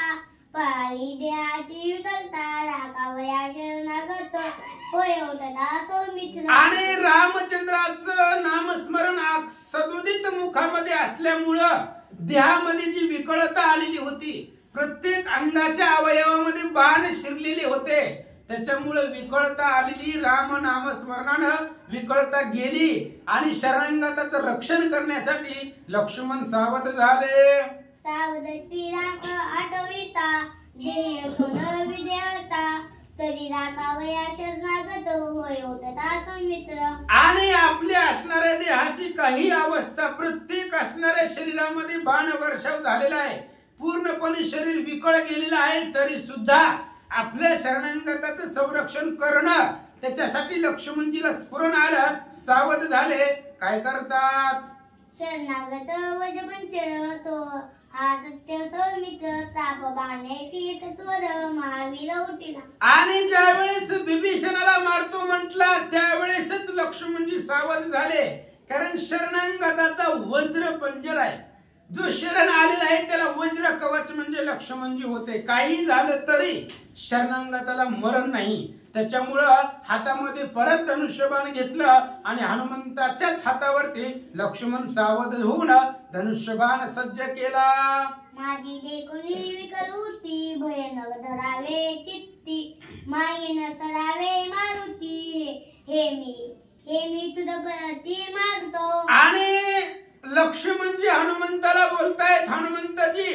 पळाली देहाची विकलता राखावया शरणागत होय होता सौमित्र. आणि रामचंद्राचं नामस्मरण सदोदित मुखामध्ये असल्यामुळं देहामध्ये जी विकळता आलेली होती, प्रत्येक अंगाच्या अवयवामध्ये बाण शिरलेले होते, त्याच्यामुळे विकळता आलेली राम नामस्मरणानं विकळता गेली आणि शरणागताचं रक्षण करण्यासाठी लक्ष्मण सावध झाले. सावध श्रीराम आठविता देह सोन विदेवता तरी राखावया शरणागत होय होता सौमित्र. आणि आपल्या असणाऱ्या देहाची काही अवस्था, प्रत्येक असणाऱ्या शरीरामध्ये बाण वर्षाव झालेला आहे, पूर्णपणे शरीर विकळ गेलेलं आहे, तरी सुद्धा आपल्या शरणागताचं संरक्षण करणं त्याच्यासाठी लक्ष्मणजीला स्फुरण आलं, सावध झाले. काय करतात? शरणागत वजपंचर तो हा सत्य सौमित्र ताप बाणे शीत त्वर महावीर उठिला. आणि ज्या वेळेस विभीषणाला मारतो म्हटला त्यावेळेसच लक्ष्मणजी सावध झाले, कारण शरणागताचा वज्र पंजर आहे, जो शरण आलेला आहे त्याला वज्र कवच म्हणजे लक्ष्मणजी होते. काही झालं तरी शरणागताला मरण नाही, त्याच्यामुळं हातामध्ये परत धनुष्यबाण घेतलं आणि हनुमंताच्याच हातावरती लक्ष्मण सावध होऊन धनुष्यबाण सज्ज केला. माझी देखुनी विकलूती भयनक धरावे चित्ती मायेन सरावे मारुती हे मी तुझं प्रती मागतो. आणि लक्ष्मणजी हनुमंताला बोलतायत, हनुमंताजी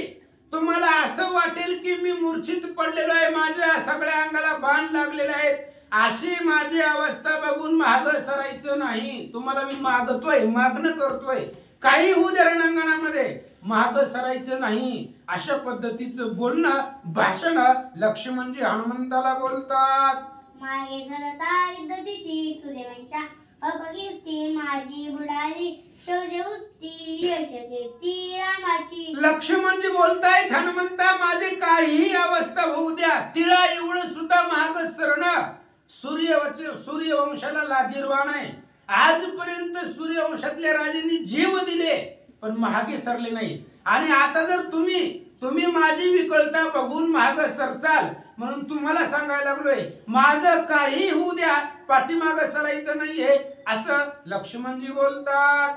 तुम्हाला असं वाटेल की मी मूर्छित पडलेलो आहे, माझ्या सगळ्या अंगाला बाण लागलेले आहेत, अशी माझी अवस्था बघून माग सरायचं नाही. तुम्हाला मी मागतोय, मागणं करतोय, काही होऊ दे रणांगणामध्ये, माग सरायचं नाही. अशा पद्धतीचं बोलणं, भाषण लक्ष्मणजी हनुमंताला बोलतात. मागे सरता विद्युती सूर्यवंशा अपकीर्ती माझी बुडाली शौर्य उत्ती यश कीर्ती रामाची. लक्ष्मणजी बोलतायत, हनुमंता माझे काहीही अवस्था होऊ द्या, तिळा एवढं सुद्धा महाग सरणं सूर्यवंशाला लाजीरवाण आहे. आजपर्यंत सूर्यवंशातल्या राजांनी जीव दिले पण महागे सरले नाही, आणि आता जर तुम्ही माझी विकळता बघून महाग सरचाल म्हणून तुम्हाला सांगायला लागलोय, माझं काही होऊ द्या, पाठीमाग सरायचं नाहीये असं लक्ष्मणजी बोलतात.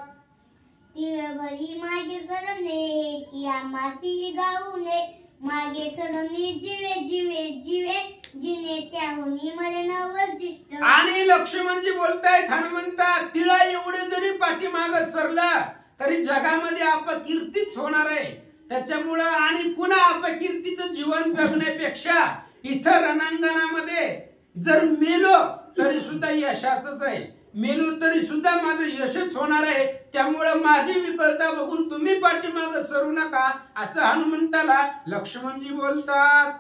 तिळभरी मागे सरणे हेची आम्हासी गाऊने मागे सरणे जीवे जीवे जीवे जिने त्याहुनी मरे नवजिष्ट. आणि लक्ष्मणजी बोलतायत, हनुमंता तिळा एवढे जरी पाठीमाग सरला तरी जगामध्ये अपकीर्तीच होणार आहे, त्याच्यामुळं आणि पुन्हा अपकीर्तीचं जीवन जगण्यापेक्षा इथं रणांगणामध्ये जर मेलो तरी सुद्धा यशाचंच आहे, मेलो तरी सुद्धा माझं यशच होणार आहे, त्यामुळं माझी विकलता बघून तुम्ही पाठीमाग सरू नका असं हनुमंताला लक्ष्मणजी बोलतात.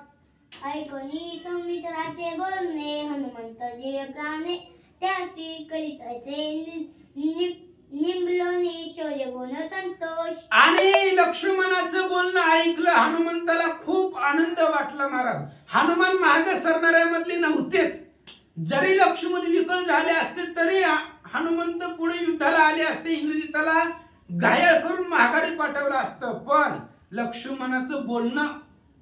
ऐकोनी सौमित्राचे बोलणे हनुमंत जीव प्राणे त्याची करीत निंबलोनी शौर्य गुण संतोष. आणि लक्ष्मणाचं बोलणं ऐकलं, हनुमंताला खूप आनंद वाटला. महाराज हनुमान मागे सरणाऱ्या मधले नव्हतेच, जरी लक्ष्मण विकल झाले असते तरी हनुमंत पुढे युद्धाला आले असते, इंग्रजी त्याला घायल करून माघारी पाठवलं असतं, पण लक्ष्मणाचं बोलणं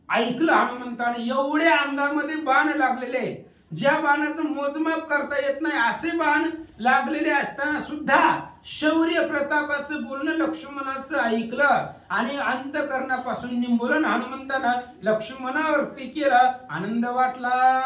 ऐकलं हनुमंताने. एवढ्या अंगामध्ये बाण लागलेले, ज्या बाणाचं मोजमाप करता येत नाही असे बाण लागलेले असताना सुद्धा शौर्य प्रतापाचं बोलणं लक्ष्मणाचं ऐकलं आणि अंतःकरणापासून निंबोलन हनुमंतानं लक्ष्मणावरती केलं. आनंद वाटला.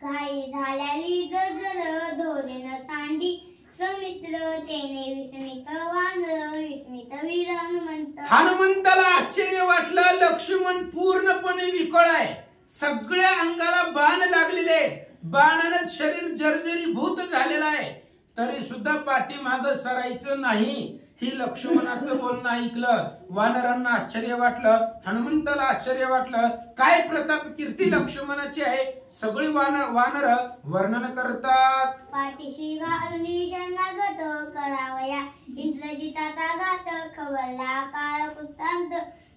काही झाल्याली जर धोरण सांडी सौमित्र तेने विस्मित वानर विस्मित वीर हनुमंत. हनुमंताला आश्चर्य वाटलं, लक्ष्मण पूर्णपणे विकळ आहे, सगळ्या अंगाला बाण लागलेले आहेत, बाणानं शरीर जर्जरीभूत झालेलं आहे, तरी सुद्धा पाठीमाग सरायचं नाही. ही लक्ष्मणाचं बोलणं ऐकलं. वानरांना आश्चर्य वाटलं, हनुमंताला आश्चर्य वाटलं. काय प्रताप कीर्ती लक्ष्मणाची आहे, सगळी वानर वर्णन करतात. पाठीशी घालून शरणागत करावया इंद्रजिताचा घात खवरला काळ वृत्तांत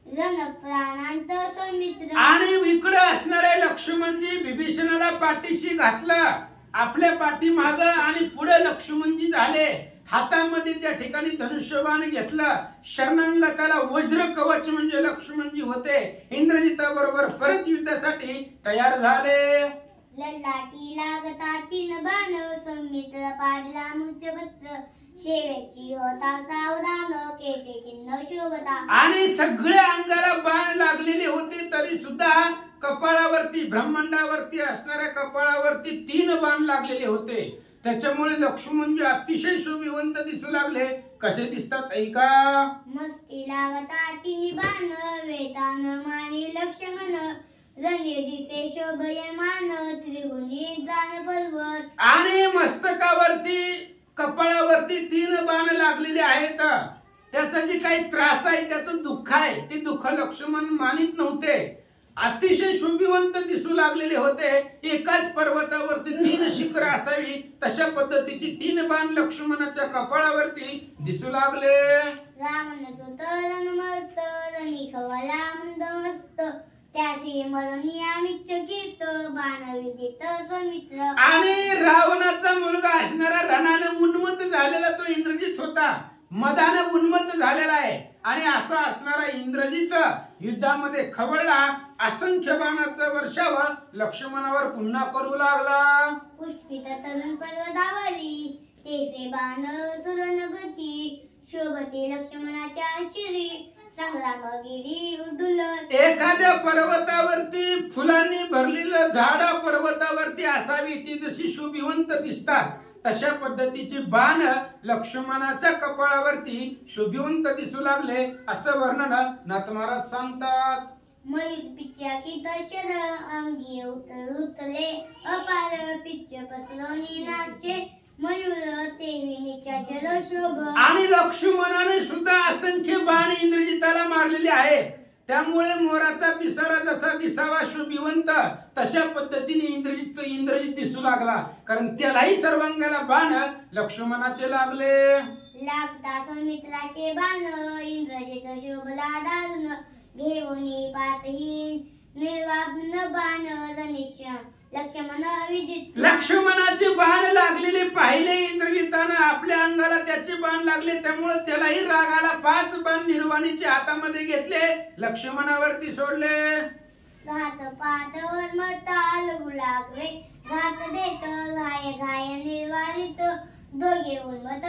रण प्राणांत सौमित्र. आणि इकडे असणारे लक्ष्मणजी विभीषणाला पाठीशी घातलं आपल्या पाठीमाग आणि पुढे लक्ष्मणजी झाले. हातामध्ये त्या ठिकाणी धनुष्यबाण घेतलं. शरणांगताला वज्र कवच म्हणजे लक्ष्मणजी होते. इंद्रजिताबरोबर परत युद्धासाठी तयार झाले. ललाटी लागता तीन बाण सौमित्र पाडला मुचपत्र. शेवेची होता सावधान केते चिन्ह शोभता. आणि सगळ्या अंगाला बाण लागलेले होते तरी सुद्धा कपाळावरती ब्रह्मांडावरती असणाऱ्या कपाळावरती 3 बाण लागलेले होते. त्याच्यामुळे लक्ष्मणजी अतिशय शोभिवंत दिसू लागले. कसे दिसतात ऐका. मस्ती लागता तिन्ही बाण वेतान मानी लक्ष्मण. रणे दिसे शोभयमान त्रिभुनी जाण पर्वत. आणि मस्तकावरती कपाळावरती 3 बाण लागलेले आहेत. त्याचा जे काही त्रास आहे त्याचं दुःख आहे ते दुःख लक्ष्मण मानित नव्हते. अतिशय शोभिवंत दिसू लागलेले होते. एकाच पर्वतावरती 3 शिखर असावी तशा पद्धतीची 3 बाण लक्ष्मणाच्या कपाळावरती दिसू लागले. रावण सुतरण मस्त रणी खवला मंद मस्त. त्याशी मरनिया मिच्चकित बाण विदित सौमित्र. आणि रावणाचा मुलगा असणारा रणाने उन्मत्त झालेला तो इंद्रजित होता. मदाने उन्मत्त झालेला आहे. आणि असा असणारा इंद्रजित युद्धामध्ये खवळला. असंख्य बाणाचा वर्षाव लक्ष्मणावर पुन्हा करू लागला. पुष्पित तरुण पर्वतावरी तेथे बाण सुरणभृती. शोभते लक्ष्मणाच्या शिरी संग्रामगिरी उडुलत. एखाद्या पर्वतावरती फुलांनी भरलेलं झाड पर्वतावरती असावी ती जशी शोभिवंत दिसतात तशा पद्धतीचे बाण लक्ष्मणाच्या कपाळावरती शोभिवंत दिसू लागले असं वर्णन नाथ महाराज सांगतात. मयूर पिच्च्या कित शर अंगी उतरले अपार पिच्च पसरवणी नाचे. मयूर तेवी निचाचल शोभ. आणि लक्ष्मणाने सुद्धा असंख्य बाण इंद्रजिताला मारलेले आहेत. त्यामुळे मोराचा पिसारा जसा दिसावा शोभिवंत तशा पद्धतीने इंद्रजित दिसू लागला. कारण त्यालाही सर्वांगाला बाण लक्ष्मणाचे लागले. लागता सौमित्राचे बाण इंद्रजित शोभला दारुण. घेऊनी पातहीन निर्वाग्न बाण रनिष्य लक्ष्मण विदित. लक्ष्मणाचे बाण लागलेले पाहिले इंद्रजितानं. आपल्या अंगाला त्याचे बाण लागले त्यामुळे त्यालाही राग आला. 5 बाण निर्वाणीचे हातामध्ये घेतले लक्ष्मणावरती सोडले. घात पातवर मताल लागले. घात देत घाय घाय निर्वारित. दोघे उन्मत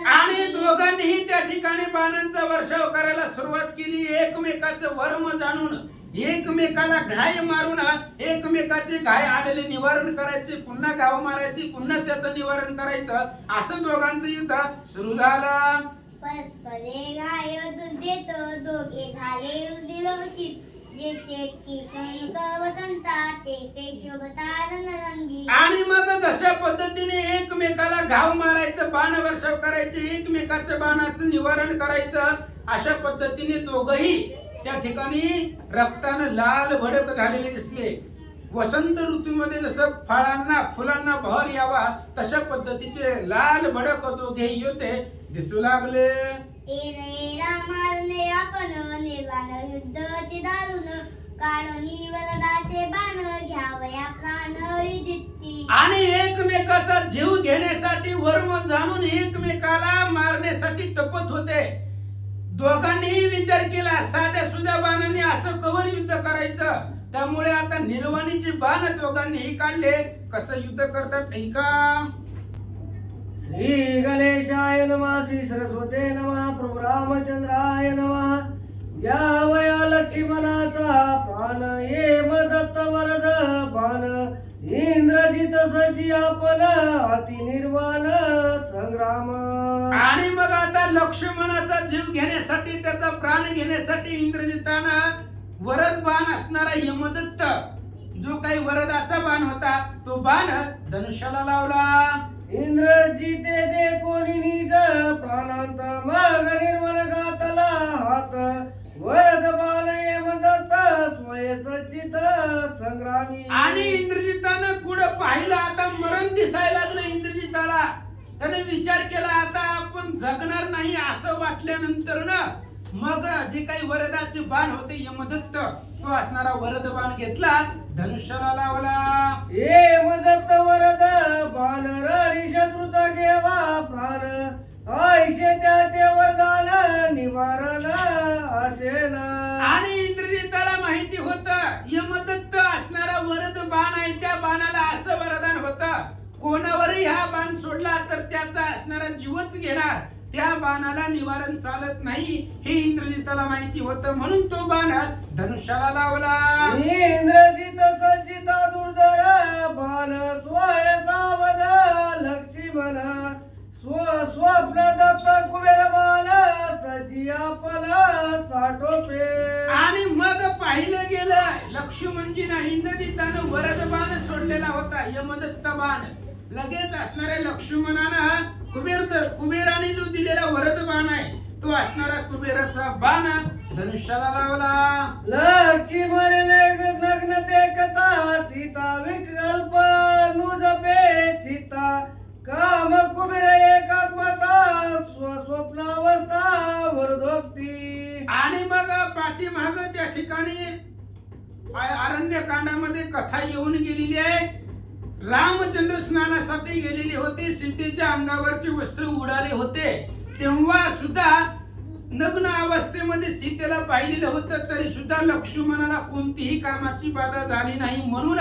आणि दोघांनीही त्या ठिकाणी बाणांचा वर्षाव करायला सुरुवात केली. एकमेकाचं वर्म जाणून एकमेकाला घाय मारून एकमेकाचे घाय आलेले निवारण करायचे. पुन्हा घाव मारायचे. पुन्हा त्याचं निवारण करायचं. असं दोघांचं युद्ध सुरू झालं. परस्परे घाय देत दोघे झाले दिलोषित. जेथे किशन वसंता ते शोभता रणरंगी. आणि मग तशा पद्धतीने एकमेकाला घाव मारायचं बाण वर्षाव करायचे. एकमेकाच्या बाणाचं निवारण करायचं. अशा पद्धतीने दोघही त्या ठिकाणी रक्तानं लाल भडक झालेले दिसले. वसंत ऋतूमध्ये जसं फळांना फुलांना बहर यावा तशा पद्धतीचे लाल भडक दोघे योद्धे दिसू लागले. मारणे आपण निर्वाण युद्ध ते दारुण. काढणी वरदाचे बाण घ्यावया प्राण विदिती. आणि एकमेकाचा जीव घेण्यासाठी वर्म जाणून एकमेकाला मारण्यासाठी टपत होते. दोघांनीही विचार केला साध्या सुध्या बाणाने असं कवर युद्ध करायचं. त्यामुळे आता निर्वाणीचे बाण दोघांनीही काढले. कसं युद्ध करतात ऐका. श्री गणेशाय नमः. श्री सरस्वते नमः. प्रभु रामचंद्राय नमः. या वया लक्ष्मणाचा प्राण ये मदत्त वरद बाण. इंद्रजित सजी आपण अति निर्वाण संग्राम. आणि मग आता लक्ष्मणाचा जीव घेण्यासाठी त्याचा प्राण घेण्यासाठी इंद्रजितानं वरद बाण असणारा यमदत्त जो काही वरदाचा बाण होता तो बाण धनुष्याला लावला. इंद्रजिते दे कोणी निज प्राणांत मग निर्मळ घातला हात. वरद बाण यमदत्त स्वय सज्जित संग्रामी. आणि इंद्रजितानं पुढे पाहिलं. आता मरण दिसायला लागलं इंद्रजिताला. त्याने विचार केला आता आपण जगणार नाही असं वाटल्यानंतर ना मग जे काही वरदाचे बाण होते यमदत्त तो असणारा वरद बाण घेतला, धनुष्याला लावला. ये मदत वरद बाण रि शत्रूचा घेवा प्राण, आयशे त्याचे वरदान निवारण असेन. आणि इंद्रजिताला माहिती होतं यमदत्त असणारा वरद बाण आहे, त्या बाणाला असं वरदान होतं, कोणावरही हा बाण सोडला तर त्याचा असणारा जीवच घेणार, त्या बाणाला निवारण चालत नाही हे इंद्रजिताला माहिती होतं, म्हणून तो बाण धनुष्याला लावला. इंद्रजित सज्जिता दुर्धर बाण स्वय सावध लक्ष्मण, स्वप्न दत्त कुबेर बाण सजियापल साठोपे. आणि मग पाहिलं गेलं लक्ष्मणजींना इंद्रजितानं वरद बाण सोडलेला होता यमदत्त बाण, लगेच असणाऱ्या लक्ष्मणानं कुबेराने जो दिलेला वरद बाण आहे तो असणारा कुबेराचा बाण धनुष्याला लावला. लक्ष्मण नग्न देखता सीता विकल्प नुजपे चिता, काम कुबेर एकात्मता स्वप्नावस्था वरदोक्ती. आणि मग पाठीमाग त्या ठिकाणी अरण्यकांडामध्ये कथा येऊन गेलेली आहे. रामचंद्र स्नानासाठी गेलेले होते, सीतेच्या अंगावरचे वस्त्र उडाले होते, तेव्हा सुद्धा नग्न अवस्थेमध्ये सीतेला पाहिलेलं होतं, तरी सुद्धा लक्ष्मणाला कोणतीही कामाची बाधा झाली नाही, म्हणून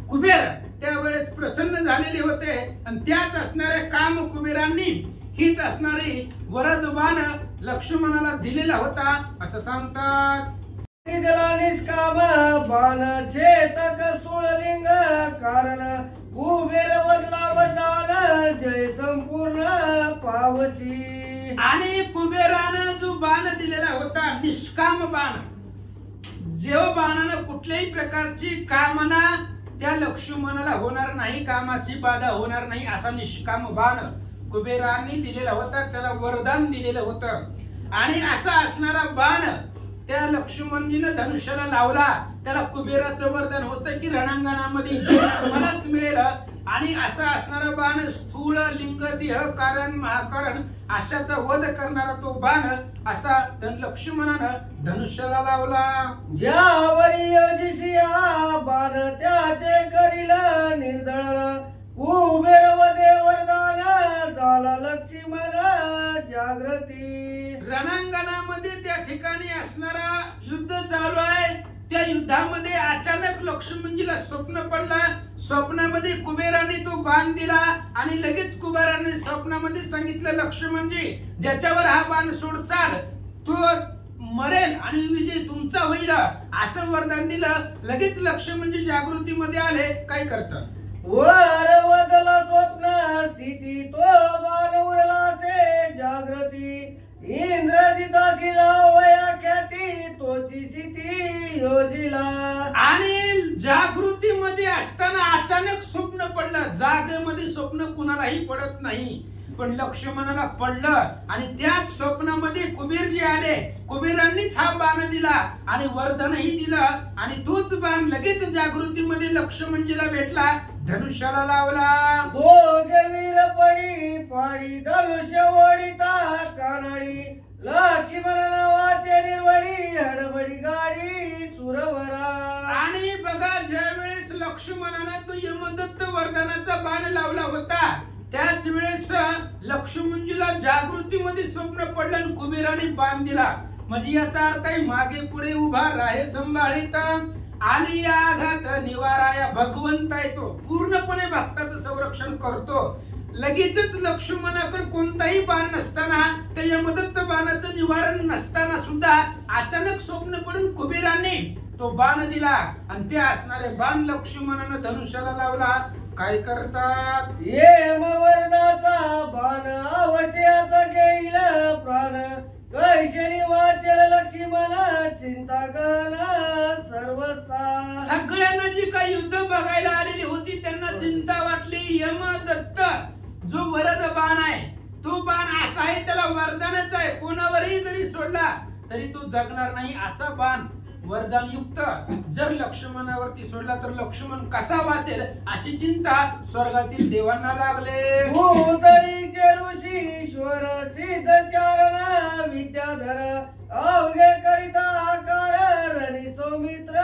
कुबेर त्यावेळेस प्रसन्न झालेले होते. आणि त्याच असणाऱ्या काम कुबेरांनी हित असणारी वरद बाण लक्ष्मणाला दिलेला होता असं सांगतात. निष्काम बाण चेतक स्थूळलिंग कारण, कुबेर वदला वरदान जय संपूर्ण पावसी. आणि कुबेरानं जो बाण दिलेला होता निष्काम बाण, जेव्हा बाणानं कुठल्याही प्रकारची कामना त्या लक्ष्मणाला होणार नाही, कामाची बाधा होणार नाही, असा निष्काम बाण कुबेरांनी दिलेला होता, त्याला वरदान दिलेलं होतं. आणि असा असणारा बाण त्या लक्ष्मणजीनं धनुष्याला लावला, त्याला कुबेराचं वरदान होतं की रणांगणामध्ये मलाच मिळेल. आणि असा असणारा बाण स्थूळ लिंग देह कारण महाकारण अशाचा वध करणारा तो बाण असा लक्ष्मणानं धनुष्याला लावला. ज्यावरी योजिसिया बाण त्याचे करील निर्दळ, कुबेर वदे वरदान झाला लक्ष्मण जागृती. रणांगणामध्ये त्या ठिकाणी असणारा युद्ध चालू आहे, त्या युद्धामध्ये अचानक लक्ष्मणजीला स्वप्न पडलं, स्वप्नामध्ये कुबेराने तो बाण दिला आणि लगेच कुबेराने स्वप्नामध्ये सांगितलं लक्ष्मणजी ज्याच्यावर हा बाण सोडचाल तो मरेल आणि विजय तुमचा होईल असं वरदान दिलं. लगेच लक्ष्मणजी जागृतीमध्ये आले, काय करतात वर वदला स्वप्न स्थिती तो बाण उरलासे जागृती, इंद्रजिताची लावया ख्याती तोची स्थिती योजिला. आणि जागृतीमध्ये असताना अचानक स्वप्न पडलं, जागेमध्ये स्वप्न कुणालाही पडत नाही, पण लक्ष्मणाला पडलं. आणि त्याच स्वप्नामध्ये कुबेरजी आले, कुबेरांनीच हा बाण दिला आणि वरदानही दिलं, आणि तोच बाण लगेच जागृतीमध्ये लक्ष्मणजीला भेटला, धनुष्याला लावला. दोघे वीर पडी पाडी धनुष्य ओढिता कानाडी, लक्ष्मण नावाचे निर्वडी हडबडी गाडी सुरवरा. आणि बघा ज्या वेळेस लक्ष्मणाने तो यमदत्त वरदानाचा बाण लावला होता त्याच वेळेस लक्ष्मणजीला जागृतीमध्ये स्वप्न पडलं आणि कुबेराने बाण दिला. म्हणजे याचा अर्थ आहे मागे पुढे उभा राहे संभाळीत, आली या आघात निवारा, या भगवंत आहे तो पूर्णपणे भक्ताचं संरक्षण करतो. लगेचच लक्ष्मणाकडे कोणताही बाण नसताना, त्या यमदत्त बाणाचं निवारण नसताना सुद्धा अचानक स्वप्न पडून कुबेराने तो बाण दिला आणि ते असणारे बाण लक्ष्मणानं धनुष्याला लावला. काय करतात ये वरदाचा बाण अवश्याचा घेईल प्राण, कैशनी वाचेल लक्ष्मण चिंता गहन सर्वस्था. सगळ्यांना जी काही युद्ध बघायला आलेली होती त्यांना चिंता वाटली. यमदत्त जो वरद बाण आहे तो बाण असा आहे, त्याला वरदानच आहे, कोणावरही जरी सोडला तरी तो जगणार नाही असा बाण वरदान युक्त. जर लक्ष्मणावरती सोडला तर लक्ष्मण कसा वाचेल अशी चिंता स्वर्गातील देवांना लागले. भूतरीचे ऋषी ईश्वर सिद्ध चारण विद्याधर, अवघे करिता आकार रणी सौमित्र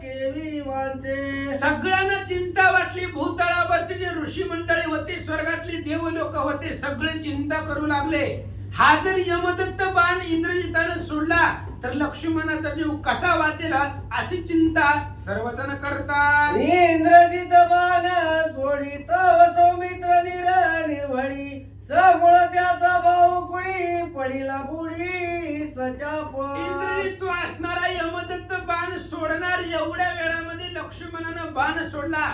केवी वांचे. सगळ्यांना चिंता वाटली. भूतळावरचे जे ऋषी मंडळी होते, स्वर्गातली देव लोक होते, सगळे चिंता करू लागले. हा जर यमदत्त बाण इंद्रजितानं सोडला तर लक्ष्मणाचा जीव कसा वाचेल अशी चिंता सर्वजण करतात. इंद्रजित बाण सोडित सौमित्र निर्वळी समूळ त्याचा भाऊ कुणी पडिला बुडी सचाप. इंद्रजित तो असणारा यमदत्त बाण सोडणार एवढ्या वेळामध्ये लक्ष्मणानं बाण सोडला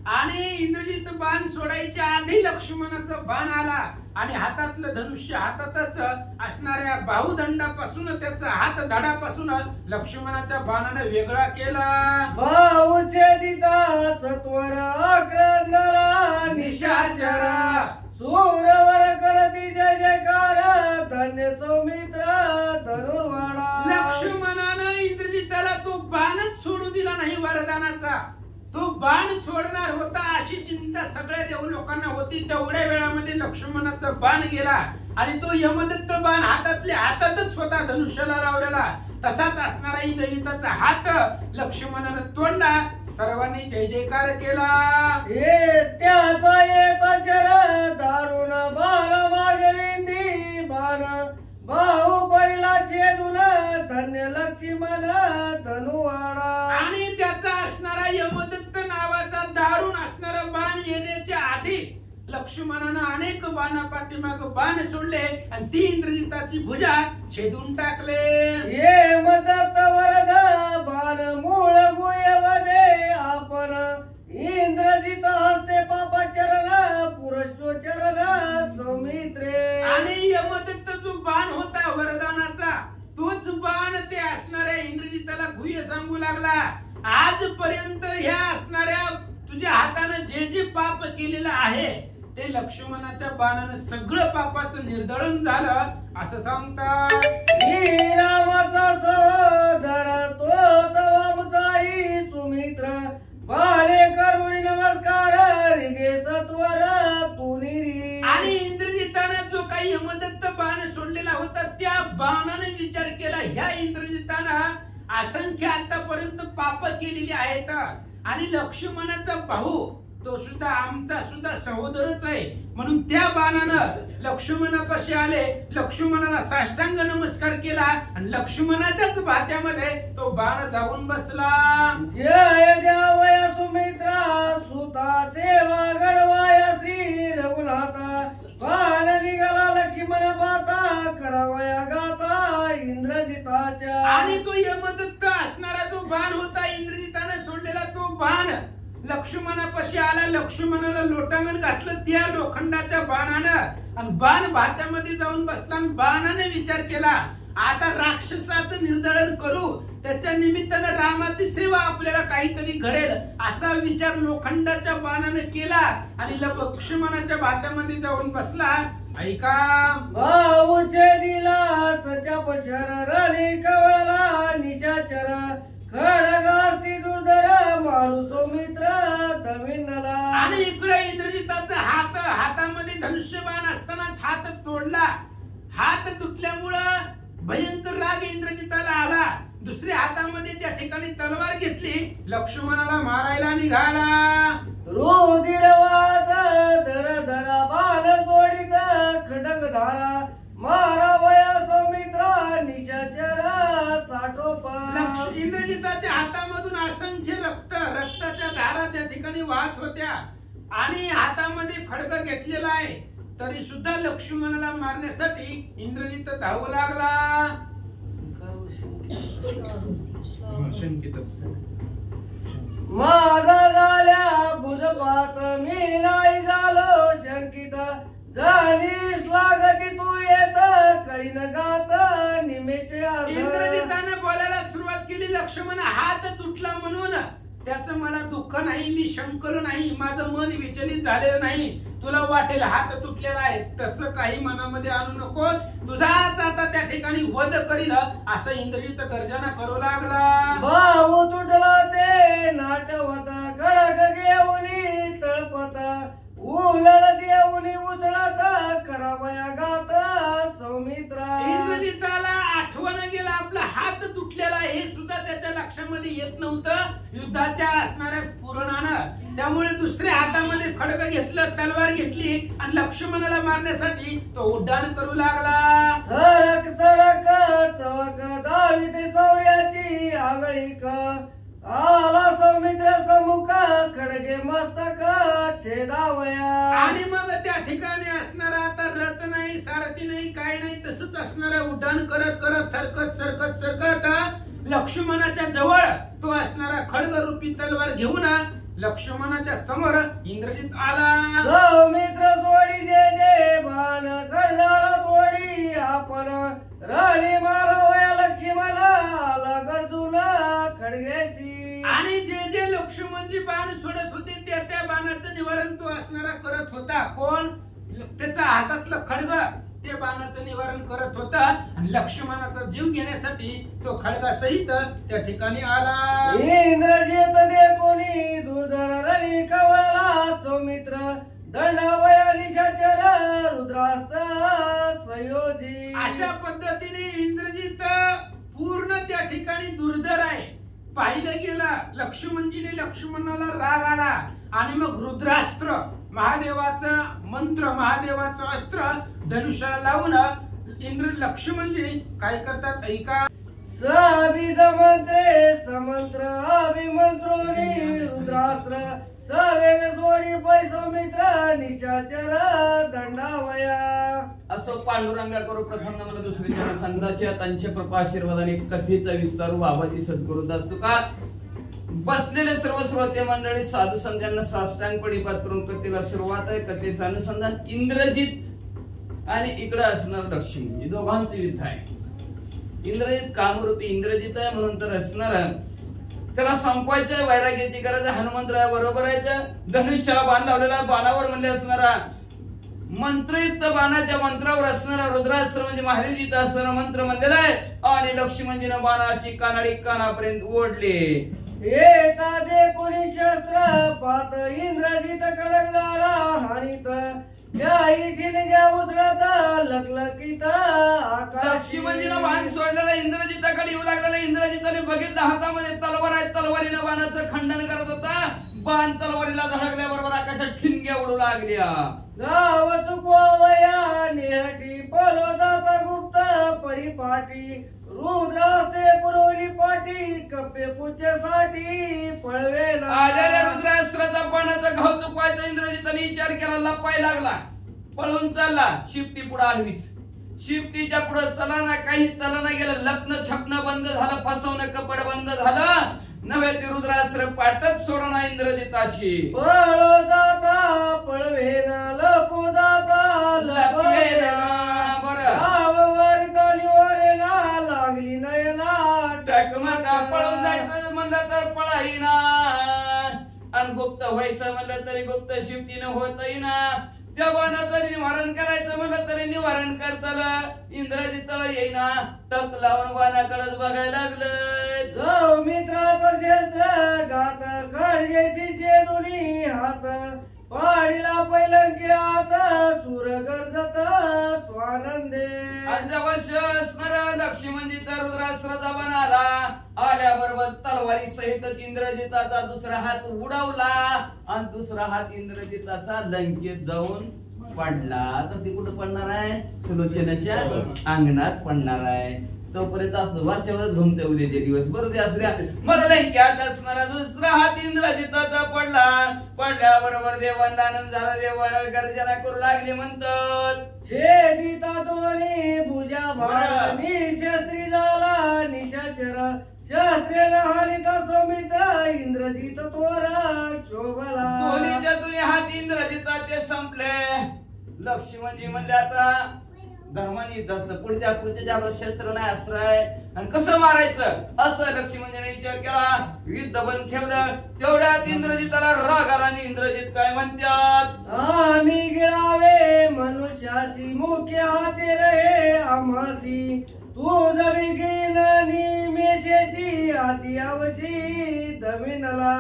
आणि इंद्रजित बाण सोडायच्या आधी लक्ष्मणाचा बाण आला आणि हातातलं धनुष्य हातातच असणाऱ्या बाहुदंडापासून त्याचा हात धडापासून लक्ष्मणाच्या बाणाने वेगळा केला. भाऊचे दिता सत्वर आक्रंदला निशाचर सूरवर करती जय जयकार धन्य सौमित्र धनुर्वाणा. लक्ष्मणानं इंद्रजिताला तो बाणच सोडू दिला नाही वरदानाचा. तो बाण सोडणार होता अशी चिंता सगळ्या देव लोकांना होती. तेवढ्या वेळामध्ये लक्ष्मणाचा बाण गेला आणि तो यमदत्त बाण हातातच होता धनुष्याला लावलेला. तसाच असणारा इंद्रजिताचा हात लक्ष्मणानं तोडला. सर्वांनी जय जयकार केला. त्याचा येता शर दारुण बाण मागविंदी बाण भाऊ पडिला छेदून धन्य लक्ष्मण धनुवाणा. आणि त्याचा असणारा यमदत्त नावाचा दारुण असणारा बाण येण्याच्या आधी लक्ष्मणानं अनेक बाणा पाठीमाग बाण सोडले आणि ती इंद्रजिताची भुजा छेदून टाकले. ये मदत्त वरद बाण मूळ गुयवदे आपण इंद्रजित हस्ते पापा चरण पुरुष चरण सौमित्रे. आणि यमदत्त जो बाण होता वरदानाचा तोच बाण ते असणाऱ्या इंद्रजिताला गुह्य सांगू लागला. आजपर्यंत ह्या असणाऱ्या तुझ्या हाताने जे जे पाप केलेलं आहे ते लक्ष्मणाच्या बाणानं सगळं पापाचं निर्दळन झालं असं सांगतात. श्रीरामाचा सहोदर तो तवामचाही सुमित्र बाणे करुणी नमस्कार रिगे सत्वर तुनिरी. आणि इंद्रजितानं जो काही यमदत्त बाण सोडलेला होता त्या बाणाने विचार केला ह्या इंद्रजितानं असंख्य आतापर्यंत पाप केलेली आहेत आणि लक्ष्मणाचा भाऊ तो सुद्धा आमचा सुद्धा सहोदरच आहे म्हणून त्या बाणानं लक्ष्मणापाशी आले. लक्ष्मणाला साष्टांग नमस्कार केला आणि लक्ष्मणाच्याच भात्यामध्ये तो बाण जाऊन बसला. जय देवया सुमित्रा सुता सेवा गडवाया श्री रघुनाथा बाण निघाला लक्ष्मण पाता करावया गाता इंद्रजिताच्या. आणि तो यमदत्त असणारा जो बाण होता इंद्रजिताने सोडलेला तो बाण लक्ष्मणापाशी आला. लक्ष्मणाला लोटांगण घातलं त्या लोखंडाच्या बाणानं आणि बाण भात्यामध्ये जाऊन बसला आणि बाणाने विचार केला आता राक्षसाचं निर्दळन करू त्याच्या निमित्तानं रामाची सेवा आपल्याला काहीतरी घडेल असा विचार लोखंडाच्या बाणाने केला आणि लक्ष्मणाच्या भात्यामध्ये जाऊन बसला. ऐका भाऊचे दिला सचाप शरणी कवळला निशाचर खडगास्ती दुर्धर मारू सौमित्र दमिनला. आणि इकडे इंद्रजिताचा हातामध्ये धनुष्यबाण असतानाच हात तोडला. हात तुटल्यामुळं भयंकर राग इंद्रजिताला आला. दुसऱ्या हातामध्ये त्या ठिकाणी तलवार घेतली. लक्ष्मणाला मारायला निघाला. रुधिर वाद धर धरा बाण सोडित खडक धारा मारावया सौमित्र निशाचर साठोप. इंद्रजिताच्या हातामधून असंख्य रक्ताच्या धारा त्या ठिकाणी वाहत होत्या आणि हातामध्ये खडग घेतलेला आहे तरी सुद्धा लक्ष्मणाला मारण्यासाठी इंद्रजित धावू लागला. माझा झाल्या बुजपात मी नाही झालो शंकित जाणीस लागती तू येत कैन गात निमेष. इंद्रजिताने बोलायला सुरुवात केली. लक्ष्मण हात तुटला म्हणून त्याचं मला दुःख नाही, मी शंकलो नाही, माझं मन विचलित झालेलं नाही. तुला वाटेल हात तुटलेला आहे तसं काही मनामध्ये आणू नको. तुझाच आता त्या ठिकाणी वध करील असं इंद्रजित गर्जना करू लागला. भाऊ तुटला ते नाटवत खडक घेऊनी तळपत उलळ देऊनी उचलत करावया गात सौमित्रा. इंद्रजिताला आठवण गेला लक्षामध्ये येत नव्हतं युद्धाच्या असणाऱ्या स्फुरणानं, त्यामुळे दुसऱ्या हातामध्ये खड्ग घेतलं, तलवार घेतली आणि लक्ष्मणाला मारण्यासाठी तो उड्डाण करू लागला. सरक सरक चवक दावी ते सौर्याची आगळीक आला सौमित्र समुख खडगे मस्तक छेदावया. आणि मग त्या ठिकाणी असणारा आता रथ नाही, सारथी नाही, काही नाही, तसंच असणारा उड्डाण करत करत सरकत सरकत सरकत लक्ष्मणाच्या जवळ तो असणारा खड्गरूपी तलवार घेऊन लक्ष्मणाच्या समोर इंद्रजित आला. सौमित्र सोडी जे जे बाण खडगाला तोडी आपण राणी मारावया लक्ष्मणा आला गरजून खडग्याची. आणि जे जे लक्ष्मणजी बाण सोडत होते त्या त्या बाणाचं निवारण तो असणारा करत होता. कोण? त्याचा हातातलं खड्ग ते बाणाचं निवारण करत होता आणि लक्ष्मणाचा जीव घेण्यासाठी तो खड्गासहित त्या ठिकाणी आला. इंद्रजित दे कोणी दुर्धर रणी कवळला सौमित्र दंडावया निशाचर रुद्रास्त्र संयोजी. अशा पद्धतीने इंद्रजित पूर्ण त्या ठिकाणी दुर्धर आहे. पाहिलं गेलं लक्ष्मणजीने लक्ष्मणाला राग आला आणि मग रुद्रास्त्र महादेवाचं मंत्र, महादेवाचं अस्त्र धनुष्याला लावून इंद्र लक्ष्मणजी काय करतात ऐका. सबीज मंत्रे समंत्र अभिमंत्रोनी रुद्रास्त्र सवेग सोडी पै सौमित्र निशाचर दंडावया. असो पांडुरंगा करू प्रथम नमन दुसरी जन संघाच्या त्यांच्या कृपा आशीर्वादाने कथेचा विस्तार बाबाजी सद्गुरुत असतो का. बसलेले सर्व श्रोते मंडळी साधू संतांना साष्टांग परिपात करून कथेला सुरुवात आहे. कथेचं अनुसंधान इंद्रजित आणि इकडे असणार लक्ष्मण दोघांचं युद्ध आहे. इंद्रजित कामरूपी इंद्रजित आहे म्हणून तर असणार त्याला संपवायचं वैराग्याची गरज आहे. हनुमंतराय बरोबर आहे. त्या धनुष्याला बाण लावलेला बाणावर म्हणले असणारा मंत्रयुक्त बाणा त्या मंत्रावर असणारा रुद्रास्त्र म्हणजे महादेवजीचा असणारा मंत्र म्हणलेला आहे. आणि लक्ष्मणजीनं बाणाची कानाडी कानापर्यंत ओढले. एका दे कोणी शस्त्र पात इंद्रजित कडकदारा हानित याही ठिणग्या उतरत लकलकीत आकाश. लक्ष्मणजीनं बाण सोडलेला इंद्रजिताकडे येऊ लागलेला. इंद्रजिताने बघितलं हातामध्ये तलवार आहे. तलवारीनं बाणाचं खंडन करत होता. बाण तलवारीला धडकल्याबरोबर आकाशात ठिणग्या उडू लागल्या. गाव चुकवया निहटी पलो जाता गुप्त परिपाटी रुद्रास्त्रे पुरवली पाठी कप्पे पुच्छेसाठी पळवेला. आलेल्या रुद्रास्त्राचा बाणाचा घाव चुकवायचा इंद्रजिताने विचार केला. लपाय लागला, पळून चालला. शिफ्टी पुढे आडवीच. शिफ्टीच्या पुढे चलाना काही चलाना गेलं. लग्न छपणं बंद झालं, फसवणं कपड बंद झालं. नव्हे ते रुद्रास्त्र पाठच सोडना इंद्रजिताची. पळो जाता पळवेना लपो जाता लपवेना. बरं आववारिता निवारेना लागली नयना टकमका. पळून जायचं म्हणलं तर पळाईना आणि गुप्त व्हायचं म्हणलं तरी गुप्त शिफ्टीनं होतही ना. त्या बाणाचं निवारण करायचं म्हणलं तरी निवारण करताना इंद्रजिताला येईना. टक लावून बाणाकडेच बघायला लागलं. सौमित्राचं क्षेत्र गात खडगेची दोन्ही हात पाडीला पैलंके आत सूर गरजत स्वानंदे. अवश्य असणार लक्ष्मणजीचा रुद्रास्त्राचा बाण आला. आल्याबरोबर तलवारी सहित इंद्रजिताचा दुसरा हात उडवला आणि दुसरा हात इंद्रजिताचा लंकेत जाऊन पडला. तर ती कुठं पडणार आहे? सुलोचनाच्या अंगणात पडणार आहे. तोपर्यंत वरच्या वर झोमते उद्याचे दिवस. बरोबर ते असू द्या. मग लंक्यात असणारा दुसरा हात इंद्रजिताचा पडला. पडल्याबरोबर देवांदानंद झाला. देव गर्जना करू लागले म्हणतात. छेदिता दोन्ही भुजा भाणी शस्त्री झाला निशाचर शस्त्रेन हानिता सौमित्र इंद्रजित तोरा शोभला. दोन्हीच्या दोन्ही हात इंद्रजिताचे संपले. लक्ष्मणजी म्हणले आता धर्माने युद्ध असतं. पुढच्या ज्यावर शस्त्र नाही अस्त्र आहे आणि कसं मारायचं असं लक्ष्मणजीने विचार केला. युद्ध बंद ठेवलं. तेवढ्यात इंद्रजिताला राग आला आणि इंद्रजित काय म्हणतात. आम्ही गिळावे मनुष्याशी मुख्य हाते रे आम्हासी तू जमी गिळणी मेशेची हाती आवशी जमीनला.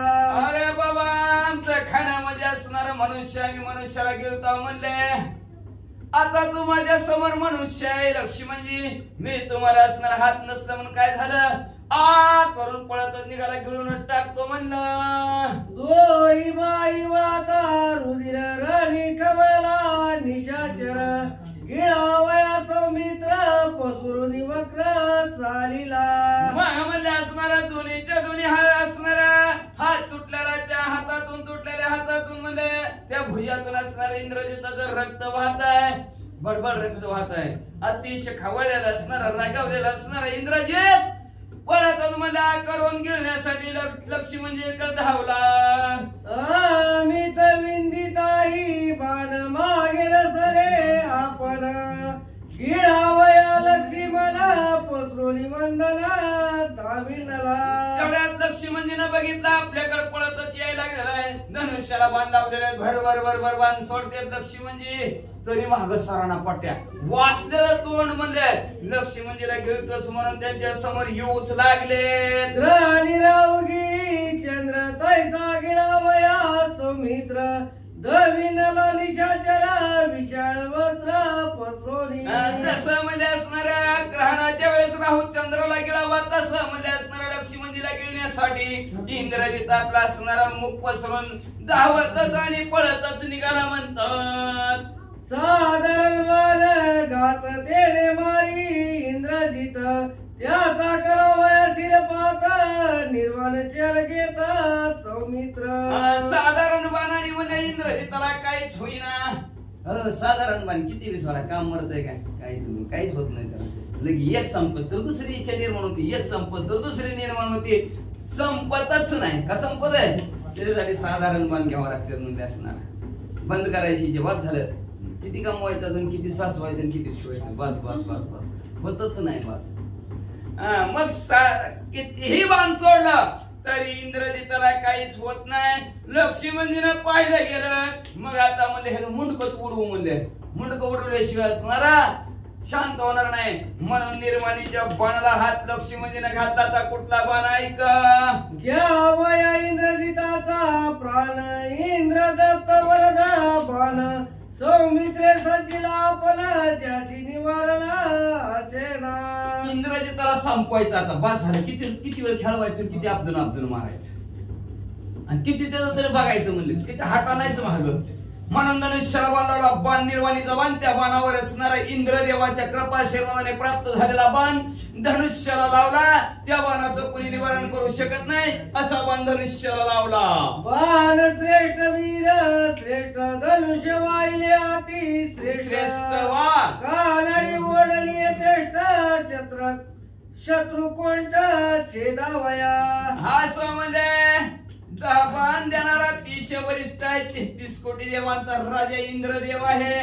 अरे बाबा आमचं खाण्यामध्ये असणार मनुष्य आम्ही मनुष्याला गिळतो म्हणले. आता तू माझ्या समोर मनुष्य आहे लक्ष्मणजी. मी तुम्हाला असणार हात नसलं म्हणून काय झालं. करून पळतच निघाला, गिळूनच टाकतो म्हणलं. दोई बाई वाता रुधिर राणी कमला निशाचर गिळावया सौमित्र पसरून वक्र चालिला. म्हणले असणारा दोन्हीच्या दोन्ही हात असणारा, हात तुटलेला त्या हातातून, तुटलेल्या हातातून म्हणजे त्या भुजातून असणारा इंद्रजिताचं रक्त वाहत आहे, बडबड रक्त वाहत आहे. अतिशय खवळलेला असणारा, रागावलेला असणारा इंद्रजित पळतच मला करून गिळण्यासाठी लक्ष्मणजीकडे धावला. अमित विंदिताही बाण मागे रसले आपण गिळावया लक्ष्मणा पसरून वंदना धाविनला. तेवढ्यात लक्ष्मणजीनं बघितलं आपल्याकडे पळतच यायला लागलेलाय, धनुष्याला बाण लावलेला, भर भर भर भर बाण सोडते लक्ष्मणजी. तरी माग सराणा पट्ट्या वाचलेलं तोंड म्हणले लक्ष्मणजीला घेतोच म्हणून त्यांच्या समोर येऊच लागले. राणी रावगी चंद्र तैसा गिळावया सौमित्र दविनला निशाचरा विशाळ वस्त्र पसरोनी. जसं म्हणजे असणाऱ्या ग्रहणाच्या वेळेस राहू चंद्राला गिळावा, तसं म्हणजे असणाऱ्या लक्ष्मणजीला गिळण्यासाठी इंद्रजित आपला असणारा मुख पसरून धावतच आणि पळतच निघाला म्हणतात. साधारण मान गात तेरे मारी इंद्रजित त्याचा करावया शिरपात निर्वाण शर घेत सौमित्र. साधारण बाणाने म्हणजे इंद्रजिताला काहीच होईना. साधारण बाण किती विसरा काम मरतय काय, काहीच होत नाही त्याला. लगे एक संपस तर दुसरी इच्छा निर्माण होती, एक संपस तर दुसरी निर्माण होती, संपतच नाही. का संपत आहे त्याच्यासाठी साधारण बाण घ्यावं लागतं म्हणजे असणार. बंद करायची जेव्हा झालं, किती कमवायचं अजून, किती सासवायचं आणि किती ठेवायचं, बस बस बस बस होतच नाही बस. मग कितीही बाण सोडलं तरी इंद्रजिताला काहीच होत नाही. लक्ष्मणजीनं पाहिलं गेलं, मग आता म्हणले हे मुंडकच उडवू म्हणले. मुंडक उडवल्याशिवाय असणारा शांत होणार नाही, म्हणून निर्वाणीच्या बाणाला हात लक्ष्मणजीनं घातला. आता कुठला बाण ऐका, घ्यावया इंद्रजिताचा प्राण इंद्रदत्त वरदा बाण सौमित्रे सचिला आपण ज्याशी निवारण असेना. इंद्रजिताला संपवायचं आता बस झालं. किती वेळ खेळवायचं, किती अब्दून मारायचं आणि किती त्याचं तरी बघायचं म्हणलं, किती हात आणायचं महाग. म्हणून धनुष्याला बांधला बाण निर्वाणीचा बाण, त्या बाणावर असणारा इंद्रदेवाच्या कृपाशीर्वादाने प्राप्त झालेला बाण धनुष्याला लावला. त्या बाणाचं कोणी निवारण करू शकत नाही, असा बाण धनुष्याला लावला. बाण श्रेष्ठ वीर श्रेष्ठ धनुष्य वाहिले अति श्रेष्ठ वाण कानाडी ओढली श्रेष्ठ शत्रु कोणत छेदावया. हा म्हणजे बाण देणारा अतिशय वरिष्ठ आहे, 33 कोटी देवांचा राजा इंद्रदेव आहे.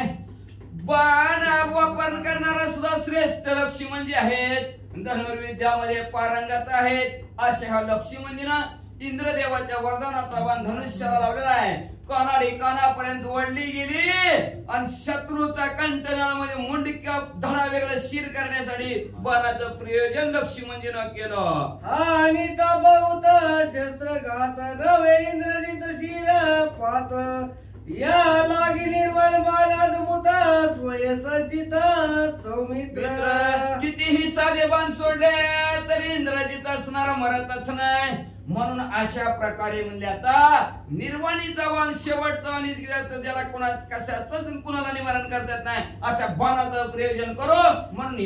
बाण वापर करणारा सुद्धा श्रेष्ठ लक्ष्मणजी आहेत, धनुर्विद्यामध्ये पारंगत आहेत. अशा ह्या लक्ष्मणजीनं इंद्रदेवाच्या वरदानाचा बाण धनुष्याला लावलेला आहे. कानाडी कानापर्यंत वळली गेली आणि शत्रूचा कंठनाळामध्ये मुंडक्या धडा वेगळा शिर करण्यासाठी बाणाचं प्रयोजन लक्ष्मणजीनं केलं. आणि तबौत शस्त्रघात नवे इंद्रजित शिर पात या लागी निर्वाण बाण अद्भुत स्वयसज्जित सौमित्र. कितीही साधे बाण सोडले तरी इंद्रजित असणारा मरतच नाही. म्हणून अशा प्रकारे म्हणले आता निर्वाणीचा बाण शेवटचा आणि ज्याला कुणाला निवारण करता येत नाही अशा बाणाचं प्रयोजन करो, म्हणून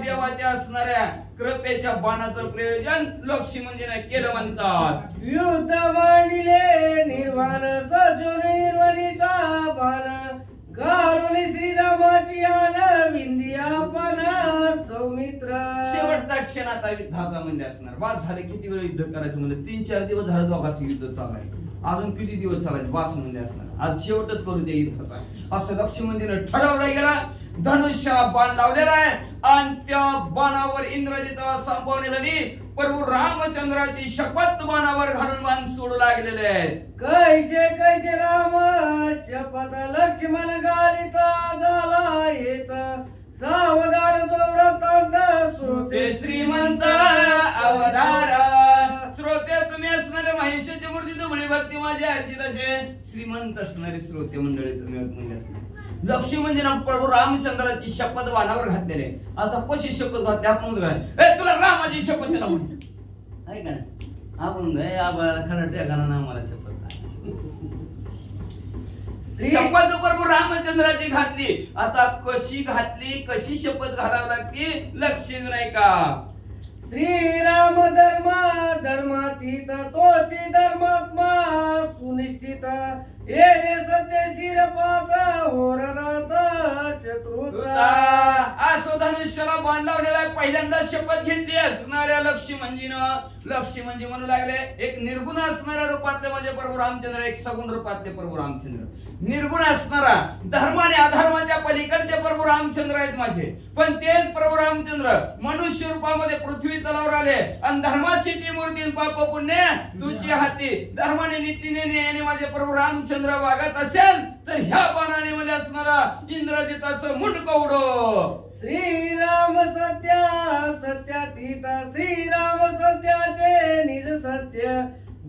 देवाच्या असणाऱ्या कृपेच्या बाणाचं प्रयोजन लक्ष्मणजीने केलं म्हणतात. युद्ध मांडिले निर्वाण सजून निर्वाणीचा बाण घालून श्रीरामाची आन विंदिया पान सौमित्र. शेवटचा क्षणाचा युद्धाचा म्हणजे असणार. बास झाले, किती वेळ युद्ध करायचं म्हणजे 3-4 दिवस झालं दोघांचं युद्ध चालायचं, अजून किती दिवस चालायचं बास म्हणजे असणार. आज शेवटच करू त्या युद्धाचा असं लक्ष्मणजीने ठरवलं गेला. धनुष्याला बाण लावलेला आहे आणि त्या बाणावर इंद्रजिताला संपवण्यासाठी प्रभू रामचंद्राची शपथ बाणावर घालून बाण सोडू लागलेले आहेत. कैसे कैसे राम शपथ लक्ष्मण घालिता झाला येत सावधान तो व्रतांत श्रोते श्रीमंत अवधारा. श्रोते तुम्ही असणारे महिषाची मूर्ती दुबळी भक्ती माझी अर्जित असे श्रीमंत असणारे श्रोते मंडळी तुम्ही म्हणजे असणार. लक्ष्मी म्हणजे ना प्रभू रामचंद्राची शपथ वानावर घातलेली आहे. आता कशी शपथ घातली आपण काय तुला रामाची शपथ दिला म्हणून आहे का नाही? आपण खरं टेकाना ना मला शपथ शपथ प्रभू रामचंद्राची घातली. आता कशी घातली, कशी शपथ घालावी लागते लक्ष्मी नाही का? श्रीराम धर्म धर्मातीत तोची धर्मात्मा सुनिश्चित येणे सत्य शिरपात होरनाथ शत्रूचा. असो धनुष्याला बाण लावलेला आहे. पहिल्यांदा शपथ घेतली असणाऱ्या लक्ष्मणजीनं. लक्ष्मणजी म्हणू लागले एक निर्गुण असणाऱ्या रूपातले म्हणजे प्रभू रामचंद्र, एक सगुण रूपातले प्रभू रामचंद्र. निर्गुण असणारा धर्म आणि अधर्माच्या पलीकडचे प्रभू रामचंद्र आहेत माझे. पण तेच प्रभू रामचंद्र मनुष्य रूपामध्ये पृथ्वी तलावर आले आणि धर्माची ती मूर्ती पाप पुण्य तुझी हाती. धर्माने नीतीने न्यायाने माझे प्रभू रामचंद्र वागत असेल तर ह्या बाणाने मला असणारा इंद्रजिताचं मुंडकं उडो. श्रीराम सत्य सत्यातीत श्रीराम सत्याचे निज सत्य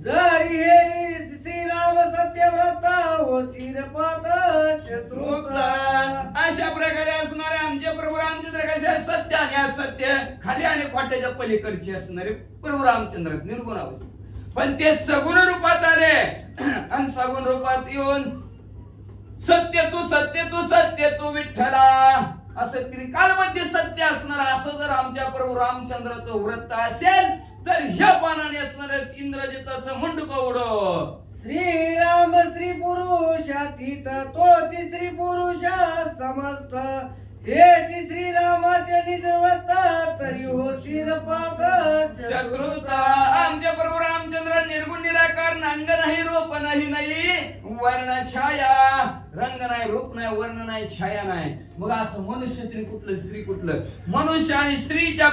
जरी हे श्रीराम सत्यव्रत हो शिरपात शत्रूचा. अशा प्रकारे असणारे आमचे प्रभू रामचंद्र कसे सत्य आणि असत्य खाली आणि खोट्याच्या पलीकडचे असणारे प्रभू रामचंद्र निर्गुण अवस्था. पण ते सगुण रूपात आले आणि सगुण रूपात येऊन सत्य तू विठ्ठला असं त्रिकालमध्ये सत्य असणार असं जर आमच्या प्रभू रामचंद्राचं व्रत असेल तर ह्या बाणाने असणाऱ्या इंद्रजिताचं मुंडकं उडो. श्रीराम स्त्री पुरुषातीत तो स्त्री पुरुष समस्त हे श्रीरामाचे निजवत तरी हो शिरपात शत्रुता. आमचे प्रभू रामचंद्र निर्गुण निराकार अंग नाही रूप नाही वर्ण छाया. रंग नाही, रूप नाही, वर्ण नाही, छाया नाही. मग असं मनुष्य तरी कुठलं, स्त्री कुठलं? मनुष्य आणि स्त्रीच्या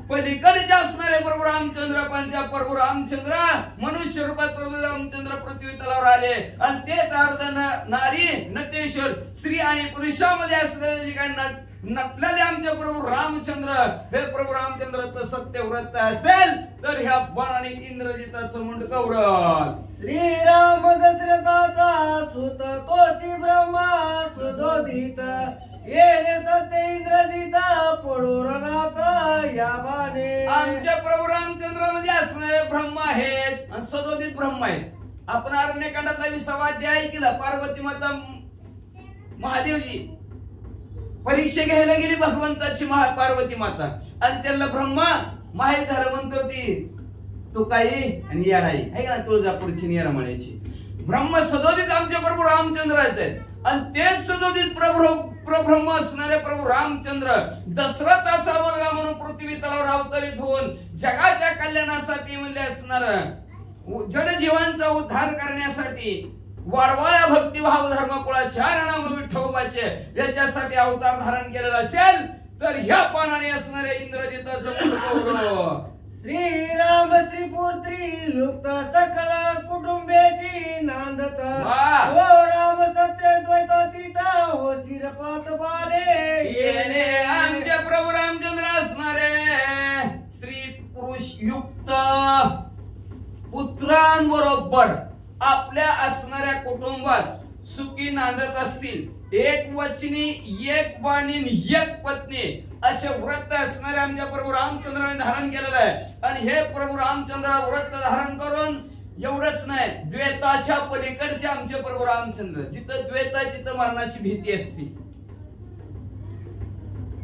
पलीकडचे असणारे प्रभू रामचंद्र. पण त्या प्रभू रामचंद्र मनुष्य रूपात प्रभू रामचंद्र पृथ्वी तलावर आले आणि तेच अर्ध नारी नटेश्वर स्त्री आणि पुरुषामध्ये असलेले जे काही नटलेले आमचे प्रभू रामचंद्र हे प्रभू रामचंद्राचं सत्य व्रत असेल तर ह्या बाणाने इंद्रजिताचं मुंडकं उडल. श्रीराम दशरथाचा सुत तोची ब्रह्मा सुदोदित येणे सत्य इंद्रजिता पडोरनाथ या बाणे. आमच्या प्रभू रामचंद्रामध्ये असणारे ब्रह्म आहेत आणि सदोदित ब्रह्म आहेत. आपण अरण्यकांडातला 20वा अध्याय केला. पार्वती माता महादेवजी परीक्षा घ्यायला गेली भगवंताची पार्वती माता आणि त्यांना ब्रह्मा माहीत झालं म्हणतो ती तू काही आणि येडाई आहे का तुळजापूरची निरामळ्याची. ब्रह्म सदोदित आमचे प्रभू रामचंद्र आहेत आणि तेच सदोदित प्रब्रह्म असणारे प्रभू रामचंद्र दशरथाचा मुलगा म्हणून पृथ्वी तलावर अवतरित होऊन जगाच्या कल्याणासाठी म्हणजे असणार जड जीवांचा उद्धार करण्यासाठी वाडवाळ्या भक्तिभाव धर्मकुळाच्या नाम विठोबाचे याच्यासाठी अवतार धारण केलेला असेल तर ह्या पानाने असणाऱ्या इंद्रजिताचं मुंडकं उडो. श्रीराम त्रिपुत्री युक्त सकल कुटुंबेची नांदत हो राम सत्य द्वैतातीत हो शिरपात बाले येणे. आमचे प्रभू रामचंद्र असणारे स्त्री पुरुष युक्त पुत्रांबरोबर आपल्या असणाऱ्या कुटुंबात सुखी नांदत असतील. एक वचनी, एक बाणी, एक पत्नी असे व्रत असणारे आमच्या प्रभू रामचंद्राने धारण केलेलं आहे. आणि हे प्रभू रामचंद्र व्रत धारण करून एवढंच नाही द्वैताच्या पलीकडचे आमचे प्रभू रामचंद्र. जिथं द्वैत आहे तिथं मरणाची भीती असते.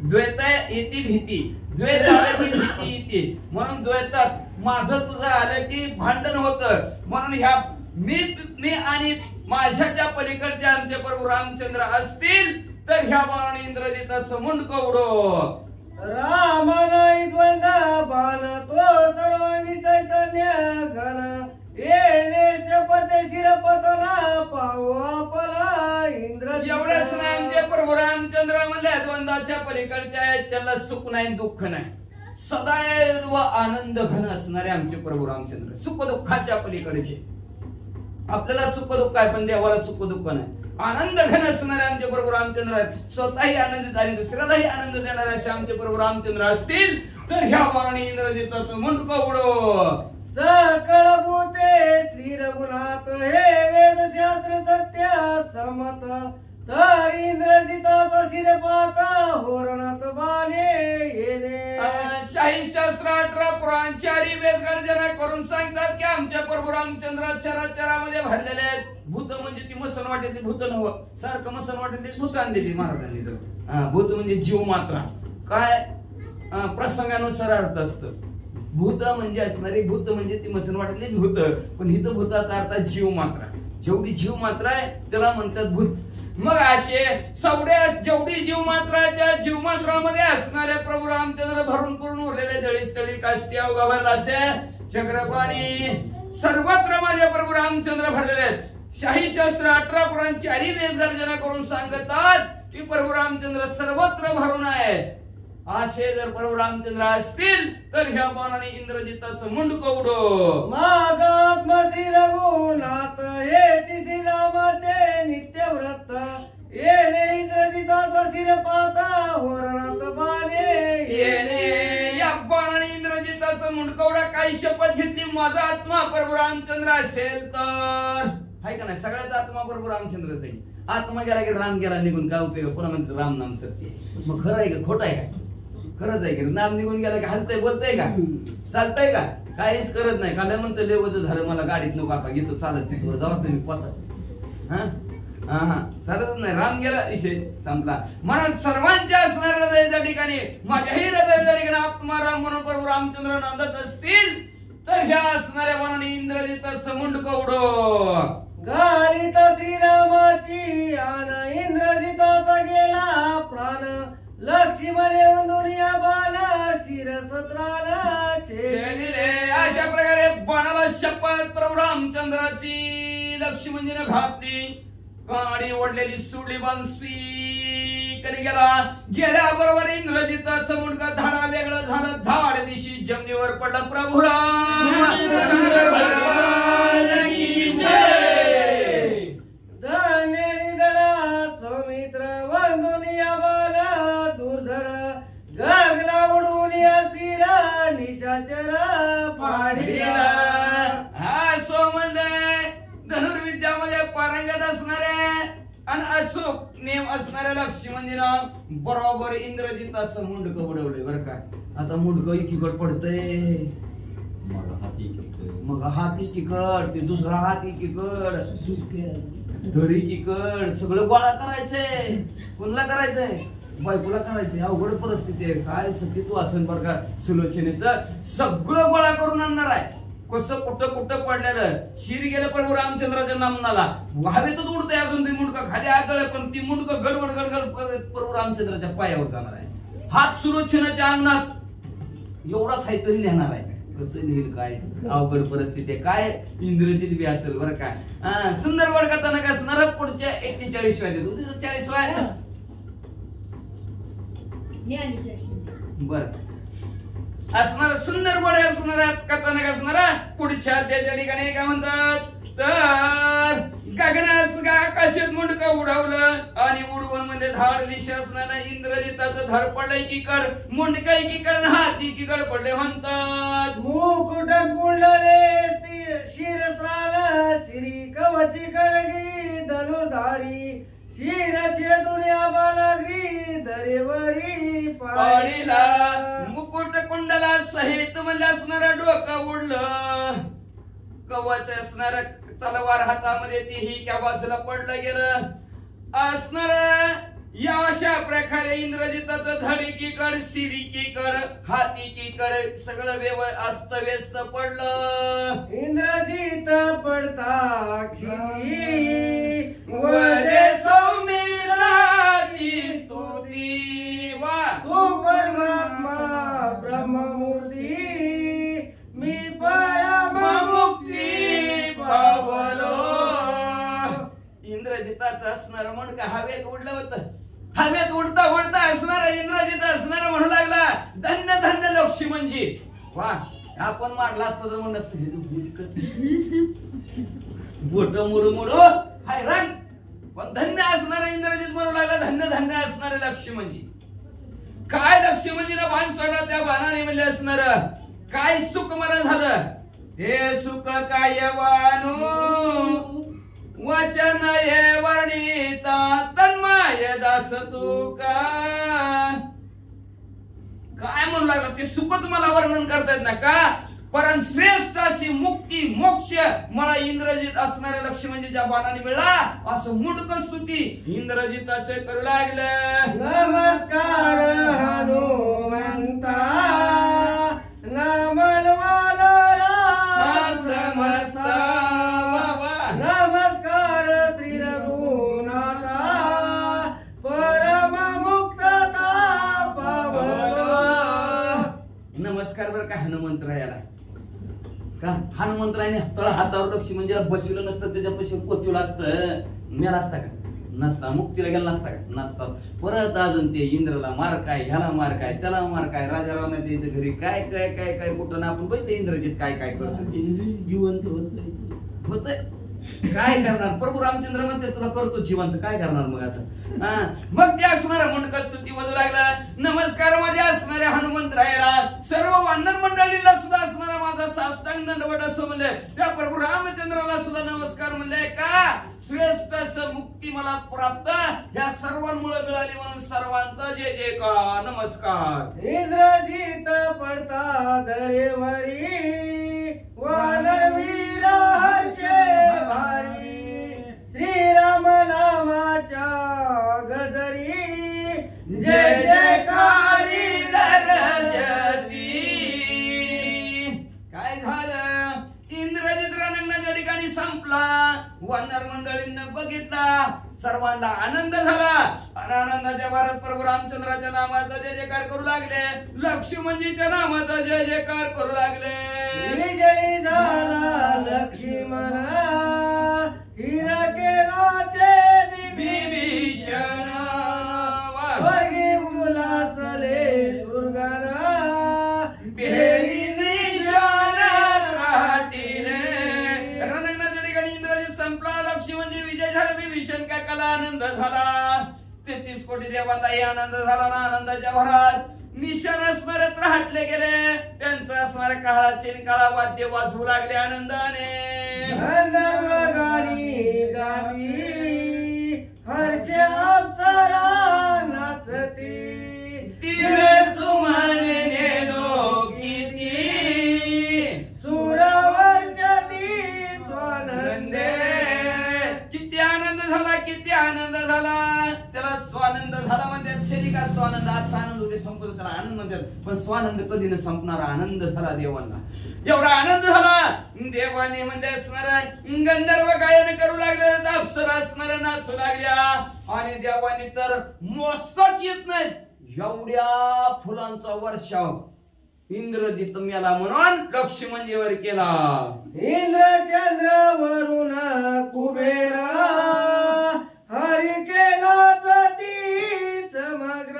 द्वैत येते भीती, द्वैत आलं की भीती येते. म्हणून द्वैतात माझं तुझं आलं की भांडण होतं. म्हणून ह्या मी आणि माझ्याच्या पलीकडचे आमचे प्रभू रामचंद्र असतील तर ह्या बाणाने इंद्रजिताचं मुंडकं उडो. रामानाई द्वंद्व बाण तो सर्वांगी चैतन्य घन येणे शपथ शिरपतना पाहू आपला इंद्र. एवढंच नाही आमचे प्रभू रामचंद्र म्हणले द्वंद्वाच्या पलीकडचे आहेत त्याला सुख नाही दुःख नाही. सदैव आनंद घन असणारे आमचे प्रभू रामचंद्र सुख दुःखाच्या पलीकडचे. आपल्याला सुख दुःख आहे पण देवाला सुख दुःख नाही. आनंद घन असणारे आमचे प्रभू रामचंद्र आहेत. स्वतःही आनंदित आणि दुसऱ्यालाही आनंद देणारे असे आमचे प्रभू रामचंद्र असतील तर ह्या बाणाने इंद्रजिताचं मुंडकं उडो. सकळ भूते श्री रघुनाथ हे वेदशास्त्र सत्य समत तर इंद्रजिताचा शिर पाहता होरणात बाणे येणे शाही शास्त्र 18 पुराण 4 वेद गर्जना करून सांगतात की आमच्या प्रभू रामचंद्र चराचरामध्ये भरलेले आहेत. भूत म्हणजे ती मसन वाटेतली भूत नव सारखं मसन वाटेतली भूत आणलेली महाराजांनी तर भूत म्हणजे जीव मात्रा काय प्रसंगानुसार अर्थ असतं. भूत म्हणजे असणारी भूत म्हणजे ती मसन वाटेतली भूत पण इथं भूताचा अर्थ जीव मात्रा. जेवढी जीव मात्रा आहे त्याला म्हणतात भूत. मग असे जेवढी जीव मात्रा आहे त्या जीव मात्रामध्ये असणाऱ्या प्रभू रामचंद्र भरून पूर्ण उरलेले जळीस्थळी काष्टी अवघावर असे चक्रपाणी सर्वत्र माझे प्रभू रामचंद्र भरलेले आहेत. शाही शास्त्र 18 पुराण 4 वेद गर्जना करून सांगतात की प्रभू रामचंद्र सर्वत्र भरून आहे. असे जर प्रभू रामचंद्र असतील तर ह्या बाणाने इंद्रजिताचं मुंडकं उडो. माझा आत्मा श्री रघुनाथ हे श्रीरामाचे नित्य व्रत येणे इंद्रजिताचा शिर पाहता होरणात बाणे येणे. या बाणाने इंद्रजिताचं मुंडकं उडा. काही शपथ घेतली माझा आत्मा प्रभू रामचंद्र असेल तर हाय का नाही. सगळ्याचा आत्मा प्रभू रामचंद्रच आहे. आत्मा गेला की राम गेला निघून काय उपयोग. पुन्हा म्हणते राम नाम सत्य. मग खरं आहे का खोट आहे का. खरंच आहे की नाम निघून गेला की हलतय बोलतय का चालतय का काहीच करत नाही. का म्हणतं लेवच झालं मला गाडीत नको आता येतो चालत तिथवर जाऊ तुम्ही पोचा. हा चालतच नाही. राम गेला विषय संपला. म्हणून सर्वांच्या असणाऱ्या हृदयाच्या ठिकाणी माझ्याही हृदयाच्या ठिकाणी आत्मा राम म्हणून प्रभू रामचंद्र नांदत असतील तर ह्या असणाऱ्या म्हणून इंद्रजिताचं मुंडकं उडो. गालित श्रीरामाची आन इंद्रजिताचा गेला प्राण लक्ष्मण येऊन दुनिया बाला शिरसत्राला छेदिले. अशा प्रकारे बाणाला शपथ प्रभू रामचंद्राची लक्ष्मणजीने घातली. काडी ओढलेली सुडली बांसी कधी गेल्याबरोबर इंद्रजिताचं मुंडकं धाडा वेगळं झालं. धाड दिशी जमिनीवर पडला प्रभू रामचंद्र भगवान की जय. धन्य निधडा सौमित्र वंदुनिया बाला दुर्धर गगना उडून शिरा निशाचर पाडीला. हा सोमंदय धनुर्विद्यामध्ये पारंगत असणारे आणि अचूक नेम असणाऱ्या लक्ष्मणजीनं बरोबर इंद्रजिताचं मुंडकं उडवलंय बरं का. आता मुंडकं एकीकड पडतंय मग हात एकीकड ते दुसरा हात एकीकड धड एकीकड सगळं गोळा करायचंय. कोणाला करायचंय बायकोला करायचंय. अवघड परिस्थिती आहे. काय सखी तू असेल बरं का सुलोचनेचं सगळं गोळा करून आणणार आहे. कसं कुठं कुठं पडलेलं शिर गेलं प्रभू रामचंद्राच्या नामनाला हवेतच उडतंय अजून ते मुंडकं खाली आदळ पण ती मुंडकं गडबड गडगड प्रभू रामचंद्राच्या पायावर जाणार आहे. हात सुलोचनाच्या अंगणात एवढाच आहे तरी नेणार आहे. कसं लिहिल काय अवघड परिस्थिती आहे. काय इंद्रजित बी असेल बरं का. सुंदर वडकथा नका असणार पुढच्या 41व्या देतो 40व्या बर असणार सुंदर बडे असणारा कथानक असणारा पुढच्या त्याच्या ठिकाणी काय म्हणतात तर गगनास आकाशात मुंडकं उडवलं आणि उडवून मध्ये धाड दिशा असणारा इंद्रजिताचं धाड पडलं एकीकड मुंडकं एकीकड हात एकीकड पडले म्हणतात. मुकुट कुंडले शिरस्त्रान श्री कवची कडगी धनुर्धारी शिरचे दुनिया बालाग्री दरेवरी पाडीला. मुकुट कुंडला सहित म्हणजे असणारा डोकं उडलं. कवच असणार तलवार हातामध्ये तीही त्या बाजूला पडलं गेलं असणार. या अशा प्रकारे इंद्रजिताचं धड एकीकड शिर एकीकड हात एकीकड सगळं अस्त व्यस्त पडलं. इंद्रजित पडता क्षिती वदे सौमित्राची स्तुती वा तू परमात्मा ब्रह्ममूर्ती मी परममुक्ती पावलो. इंद्रजिताचं असणार म्हणून का हवेत उडलं होतं. हवेत उडता उडता असणारा इंद्रजित असणारा म्हणू लागला धन्य धन्य लक्ष्मणजी. वा आपण मारला असतं तर म्हणून बोट मुडू मुडू हाय रन. पण धन्य असणारा इंद्रजित म्हणू लागला धन्य धन्य असणारे लक्ष्मणजी. काय लक्ष्मणजीनं बाण सोडला त्या बाणाने म्हणजे असणार काय सुख मला झालं. हे सुख काय वानू वचन हे वर्णिता तन्मय दास तू काय म्हणू लागला ते सुखच मला वर्णन करता येत ना का परंतु श्रेष्ठ अशी मुक्ती मोक्ष मला इंद्रजित असणाऱ्या लक्ष्मणजीच्या बाणाने मिळाला असं मुडक स्तुती इंद्रजिताचे करू लागले. नमस्कार हनुमंता नमनवाला समस्ता नमस्कार श्री रघुनाथा परम मुक्तता पावलो. नमस्कार बर का हनुमंतरायाला का हनुमंतरायाने हातावर लक्ष्मणजीला बसवलं नसतं त्याच्यापाशी पोचवलं असतं मेला असता का नसता मुक्तीला गेला नसता का नसता. परत अजून ते इंद्रला मार काय ह्याला मार काय त्याला मार काय राजा रावणाच्या इथे घरी काय काय काय काय कुठं ना आपण बघते इंद्रजित काय काय करतो जिवंत होत काय करणार प्रभू रामचंद्र म्हणते तुला करतो जिवंत काय करणार मग असं मग ते असणारा मुंडक स्तुती वधू लागला. नमस्कार मध्ये असणाऱ्या हनुमंतरायाला सर्व वानर मंडळीला सुद्धा असणारा माझा साष्टांग दंडवट असं म्हणले त्या प्रभू रामचंद्राला सुद्धा नमस्कार म्हणले का श्रेष्ठ असं मुक्ती मला प्राप्त ह्या सर्वांमुळे मिळाली म्हणून सर्वांचा जय जयकार नमस्कार. इंद्रजित पडता दरेवरी वानरवीर हर्षे भारी श्रीराम नामाच्या गजरी जय जयकारी दरजती. काय झालं इंद्रजित रणंगणाच्या ठिकाणी संपला. वानर मंडळींना बघितला सर्वांना आनंद झाला आणि आनंदाच्या भरात प्रभू रामचंद्राच्या नामाचा जय जयकार करू लागले लक्ष्मणजीच्या नामाचा जय जयकार करू लागले. विजयी झाला लक्ष्मण हिरकेनाचे विभीषण स्वर्गी उलासले दुर्गण बेरी निशाण राहटिले. रणंगणाच्या ठिकाणी इंद्रजित संपला लक्ष्मणजी विजय झाला विभीषण काय कला आनंद झाला. 33 कोटी देवांचाही आनंद झाला ना आनंदाच्या भरात निशाण स्मरत राहटले गेले त्यांचं असणाऱ्या काळाचे काळा वाद्य वाजवू लागले आनंदाने. गंधर्व गाणी गाती हर्ष अप्सरा नाचती दिव्य सुमने लोकिती सुरवर्षती स्वानंदे. किती आनंद झाला किती आनंद झाला त्याला स्वानंद झाला म्हणतात. शरीक असतो आनंद आजचा आनंद उद्या संपतो त्याला आनंद म्हणतात पण स्वानंद कधी न संपणारा आनंद झाला देवांना. एवढा आनंद झाला देवाने म्हणजे असणारा गंधर्व गायन करू लागले अप्सरा असणाऱ्या नाचू लागल्या आणि देवाने तर मोजताच येत नाहीत एवढ्या फुलांचा वर्षाव इंद्रजित मेला म्हणून लक्ष्मणजीवर केला. इंद्रचंद्र वरुण कुबेर हरी केलाच ती समग्र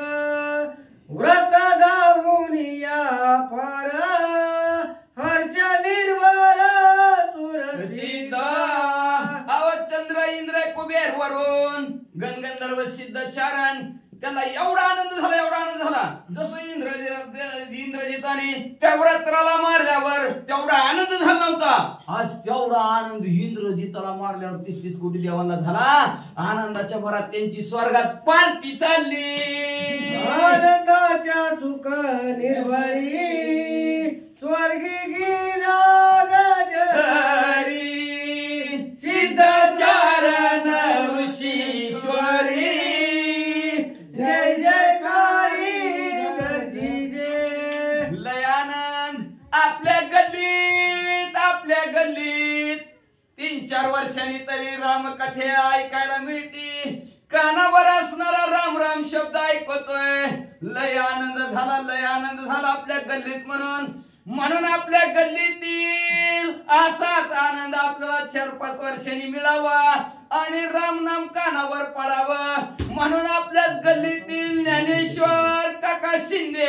व्रत दाहुनिया पार हर्ष निर्भर सिद्ध सुरसिद्ध. अवचंद्र इंद्र कुबेर वरून गणगंधर्व सिद्ध चारण त्याला एवढा आनंद झाला जसं इंद्रजिताने त्या व्रत्राला मारल्यावर तेवढा आनंद झाला नव्हता. आज तेवढा आनंद इंद्रजिताला मारल्यावर 33 कोटी देवांना झाला. आनंदाच्या भरात त्यांची स्वर्गात पार्टी चालली. आनंदाच्या सुख निर्भरी स्वर्गी गिरा गजहरी सिद्ध चारण ऋषीश्वरी जय जयकारी गरजीजे. लयानंद आपल्या गल्लीत 3-4 वर्षांनी तरी रामकथे ऐकायला मिळती. कानावर असणारा राम राम शब्द ऐकतोय. लय आनंद झाला आपल्या गल्लीत म्हणून आपल्या गल्लीतील असाच आनंद आपल्याला 4-5 वर्षांनी मिळावा आणि राम नाम कानावर पडावं म्हणून आपल्याच गल्लीतील ज्ञानेश्वर काका शिंदे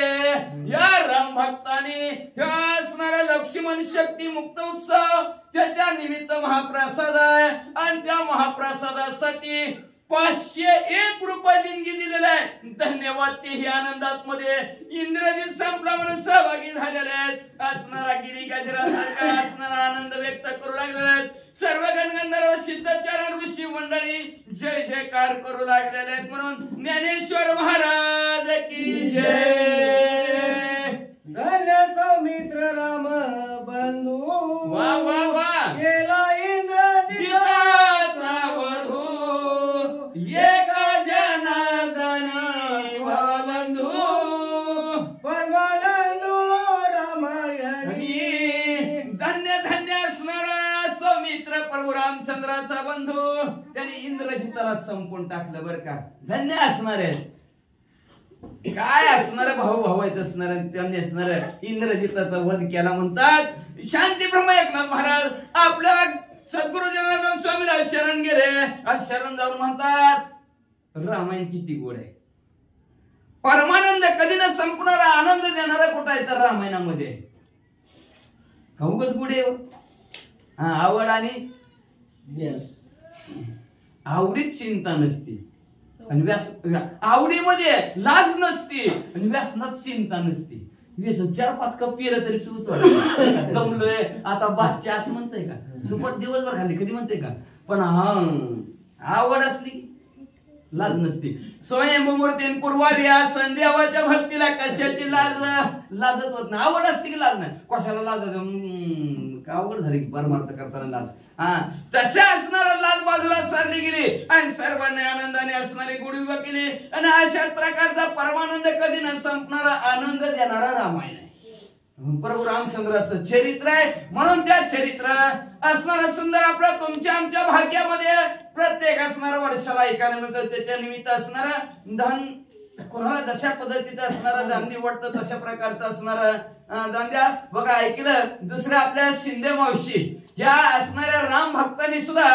या राम भक्तांनी या असणाऱ्या लक्ष्मण शक्ती मुक्त उत्सव त्याच्या निमित्त महाप्रसाद आहे आणि त्या महाप्रसादासाठी 501 रुपये देणगी दिलेले आहे. धन्यवाद. तेही आनंदात मध्ये इंद्रजित संपला म्हणून सहभागी झालेले आहेत. असणारा गिरी गजरासारखा असणारा आनंद व्यक्त करू लागलेले आहेत. सर्व गणगंधर्व सिद्धचारण ऋषी मंडळी जय जयकार करू लागलेले आहेत म्हणून ज्ञानेश्वर महाराज की जय. धन्य सौमित्र राम बंधू वा वा वा. गेला जिताचा वधू एक जनार्दनी भावबंधू परमानंदो रामायणी. धन्य धन्य असणारा सौमित्र प्रभू रामचंद्राचा बंधू त्याने इंद्रजिताला संपून टाकलं बर का. धन्य असणार आहेत. काय असणार भाऊ भाऊ आहेत असणार त्यांनी असणार इंद्रजिताचा वध केला म्हणतात. शांती ब्रह्म एकनाथ महाराज आपल्या सद्गुरु जनार्दन स्वामीला शरण गेले आणि शरण जाऊन म्हणतात रामायण किती गोड आहे. परमानंद कधी न संपणारा आनंद देणारा कुठं आहे तर रामायणामध्ये. खूपच गुढे हा आवड आणि आवडीत चिंता नसती आणि आवडीमध्ये लाज नसती आणि व्यसनात चिंता नसती. व्यसन 4-5 कप पिलं तरी सुरूच वाटत दमलोय आता बासचे असं म्हणताय का. सुपट दिवसभर खाल्ली कधी म्हणते का. पण हा आवड असली लाज नसती. स्वयंमूर्ती पूर्वार्या संध्यावाच्या भक्तीला कशाची लाजत होत नाही. आवड असते की लाज नाही. कशाला लाज अवघड झाली परमार्थ करताना लाज. तशा असणारा लाज बाजूला सारली गेली आणि सर्वांनी आनंदाने असणारी गुढीबा केली आणि अशाच प्रकारचा परमानंद कधी न संपणारा आनंद देणारा रामायण आहे. प्रभू रामचंद्राचं चरित्र आहे म्हणून त्या चरित्र असणारा सुंदर आपला तुमच्या आमच्या भाग्यामध्ये प्रत्येक असणारा वर्षाला ऐकायला मिळतं. त्याच्या निमित्त असणारा धन कोणाला जशा पद्धतीचं असणारा दान निवडतं तशा प्रकारचं असणारा दान द्या. बघा ऐकलं दुसऱ्या आपल्या शिंदे मावशी या असणाऱ्या राम भक्तांनी सुद्धा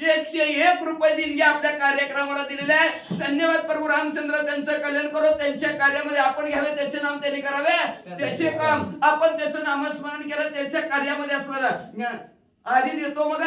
101 रुपये देणगी आपल्या कार्यक्रमाला दिलेले आहे. धन्यवाद प्रभू रामचंद्र त्यांचं कल्याण करो. त्यांच्या कार्यामध्ये आपण घ्यावे त्याचे नाम त्यांनी करावे. त्याचे काम आपण त्याचं नामस्मरण केलं त्याच्या कार्यामध्ये असणारा आधी देतो मग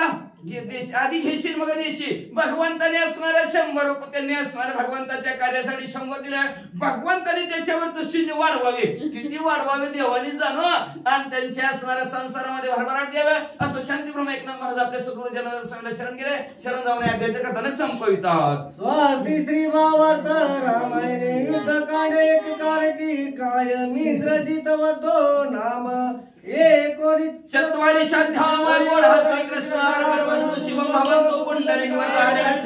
आधी घेशील मग देशील. भगवंताने असणाऱ्या 100 रुपये त्यांनी असणाऱ्या भगवंताच्या कार्यासाठी 100 दिल्या. भगवंताने त्याच्यावर शून्य वाढवावे किती वाढवावे देवानी जाणो आणि त्यांच्या असणाऱ्या संसारामध्ये भरभराट द्यावे असं शांतीब्रह्म एकनाथ महाराज आपल्या सद्गुरु जनार्दन स्वामीला शरण गेले. शरण जाऊन अध्यायाच्या कथानक संपवितात. स्वाती श्री भावार्थ रामायणे युद्ध कांडे एकाकारकी काय इंद्रजित वधो नाम चत्वारी श्रद्धाव गोड श्रीकृष्ण शिवम भवतो पुंडलिक वदाठ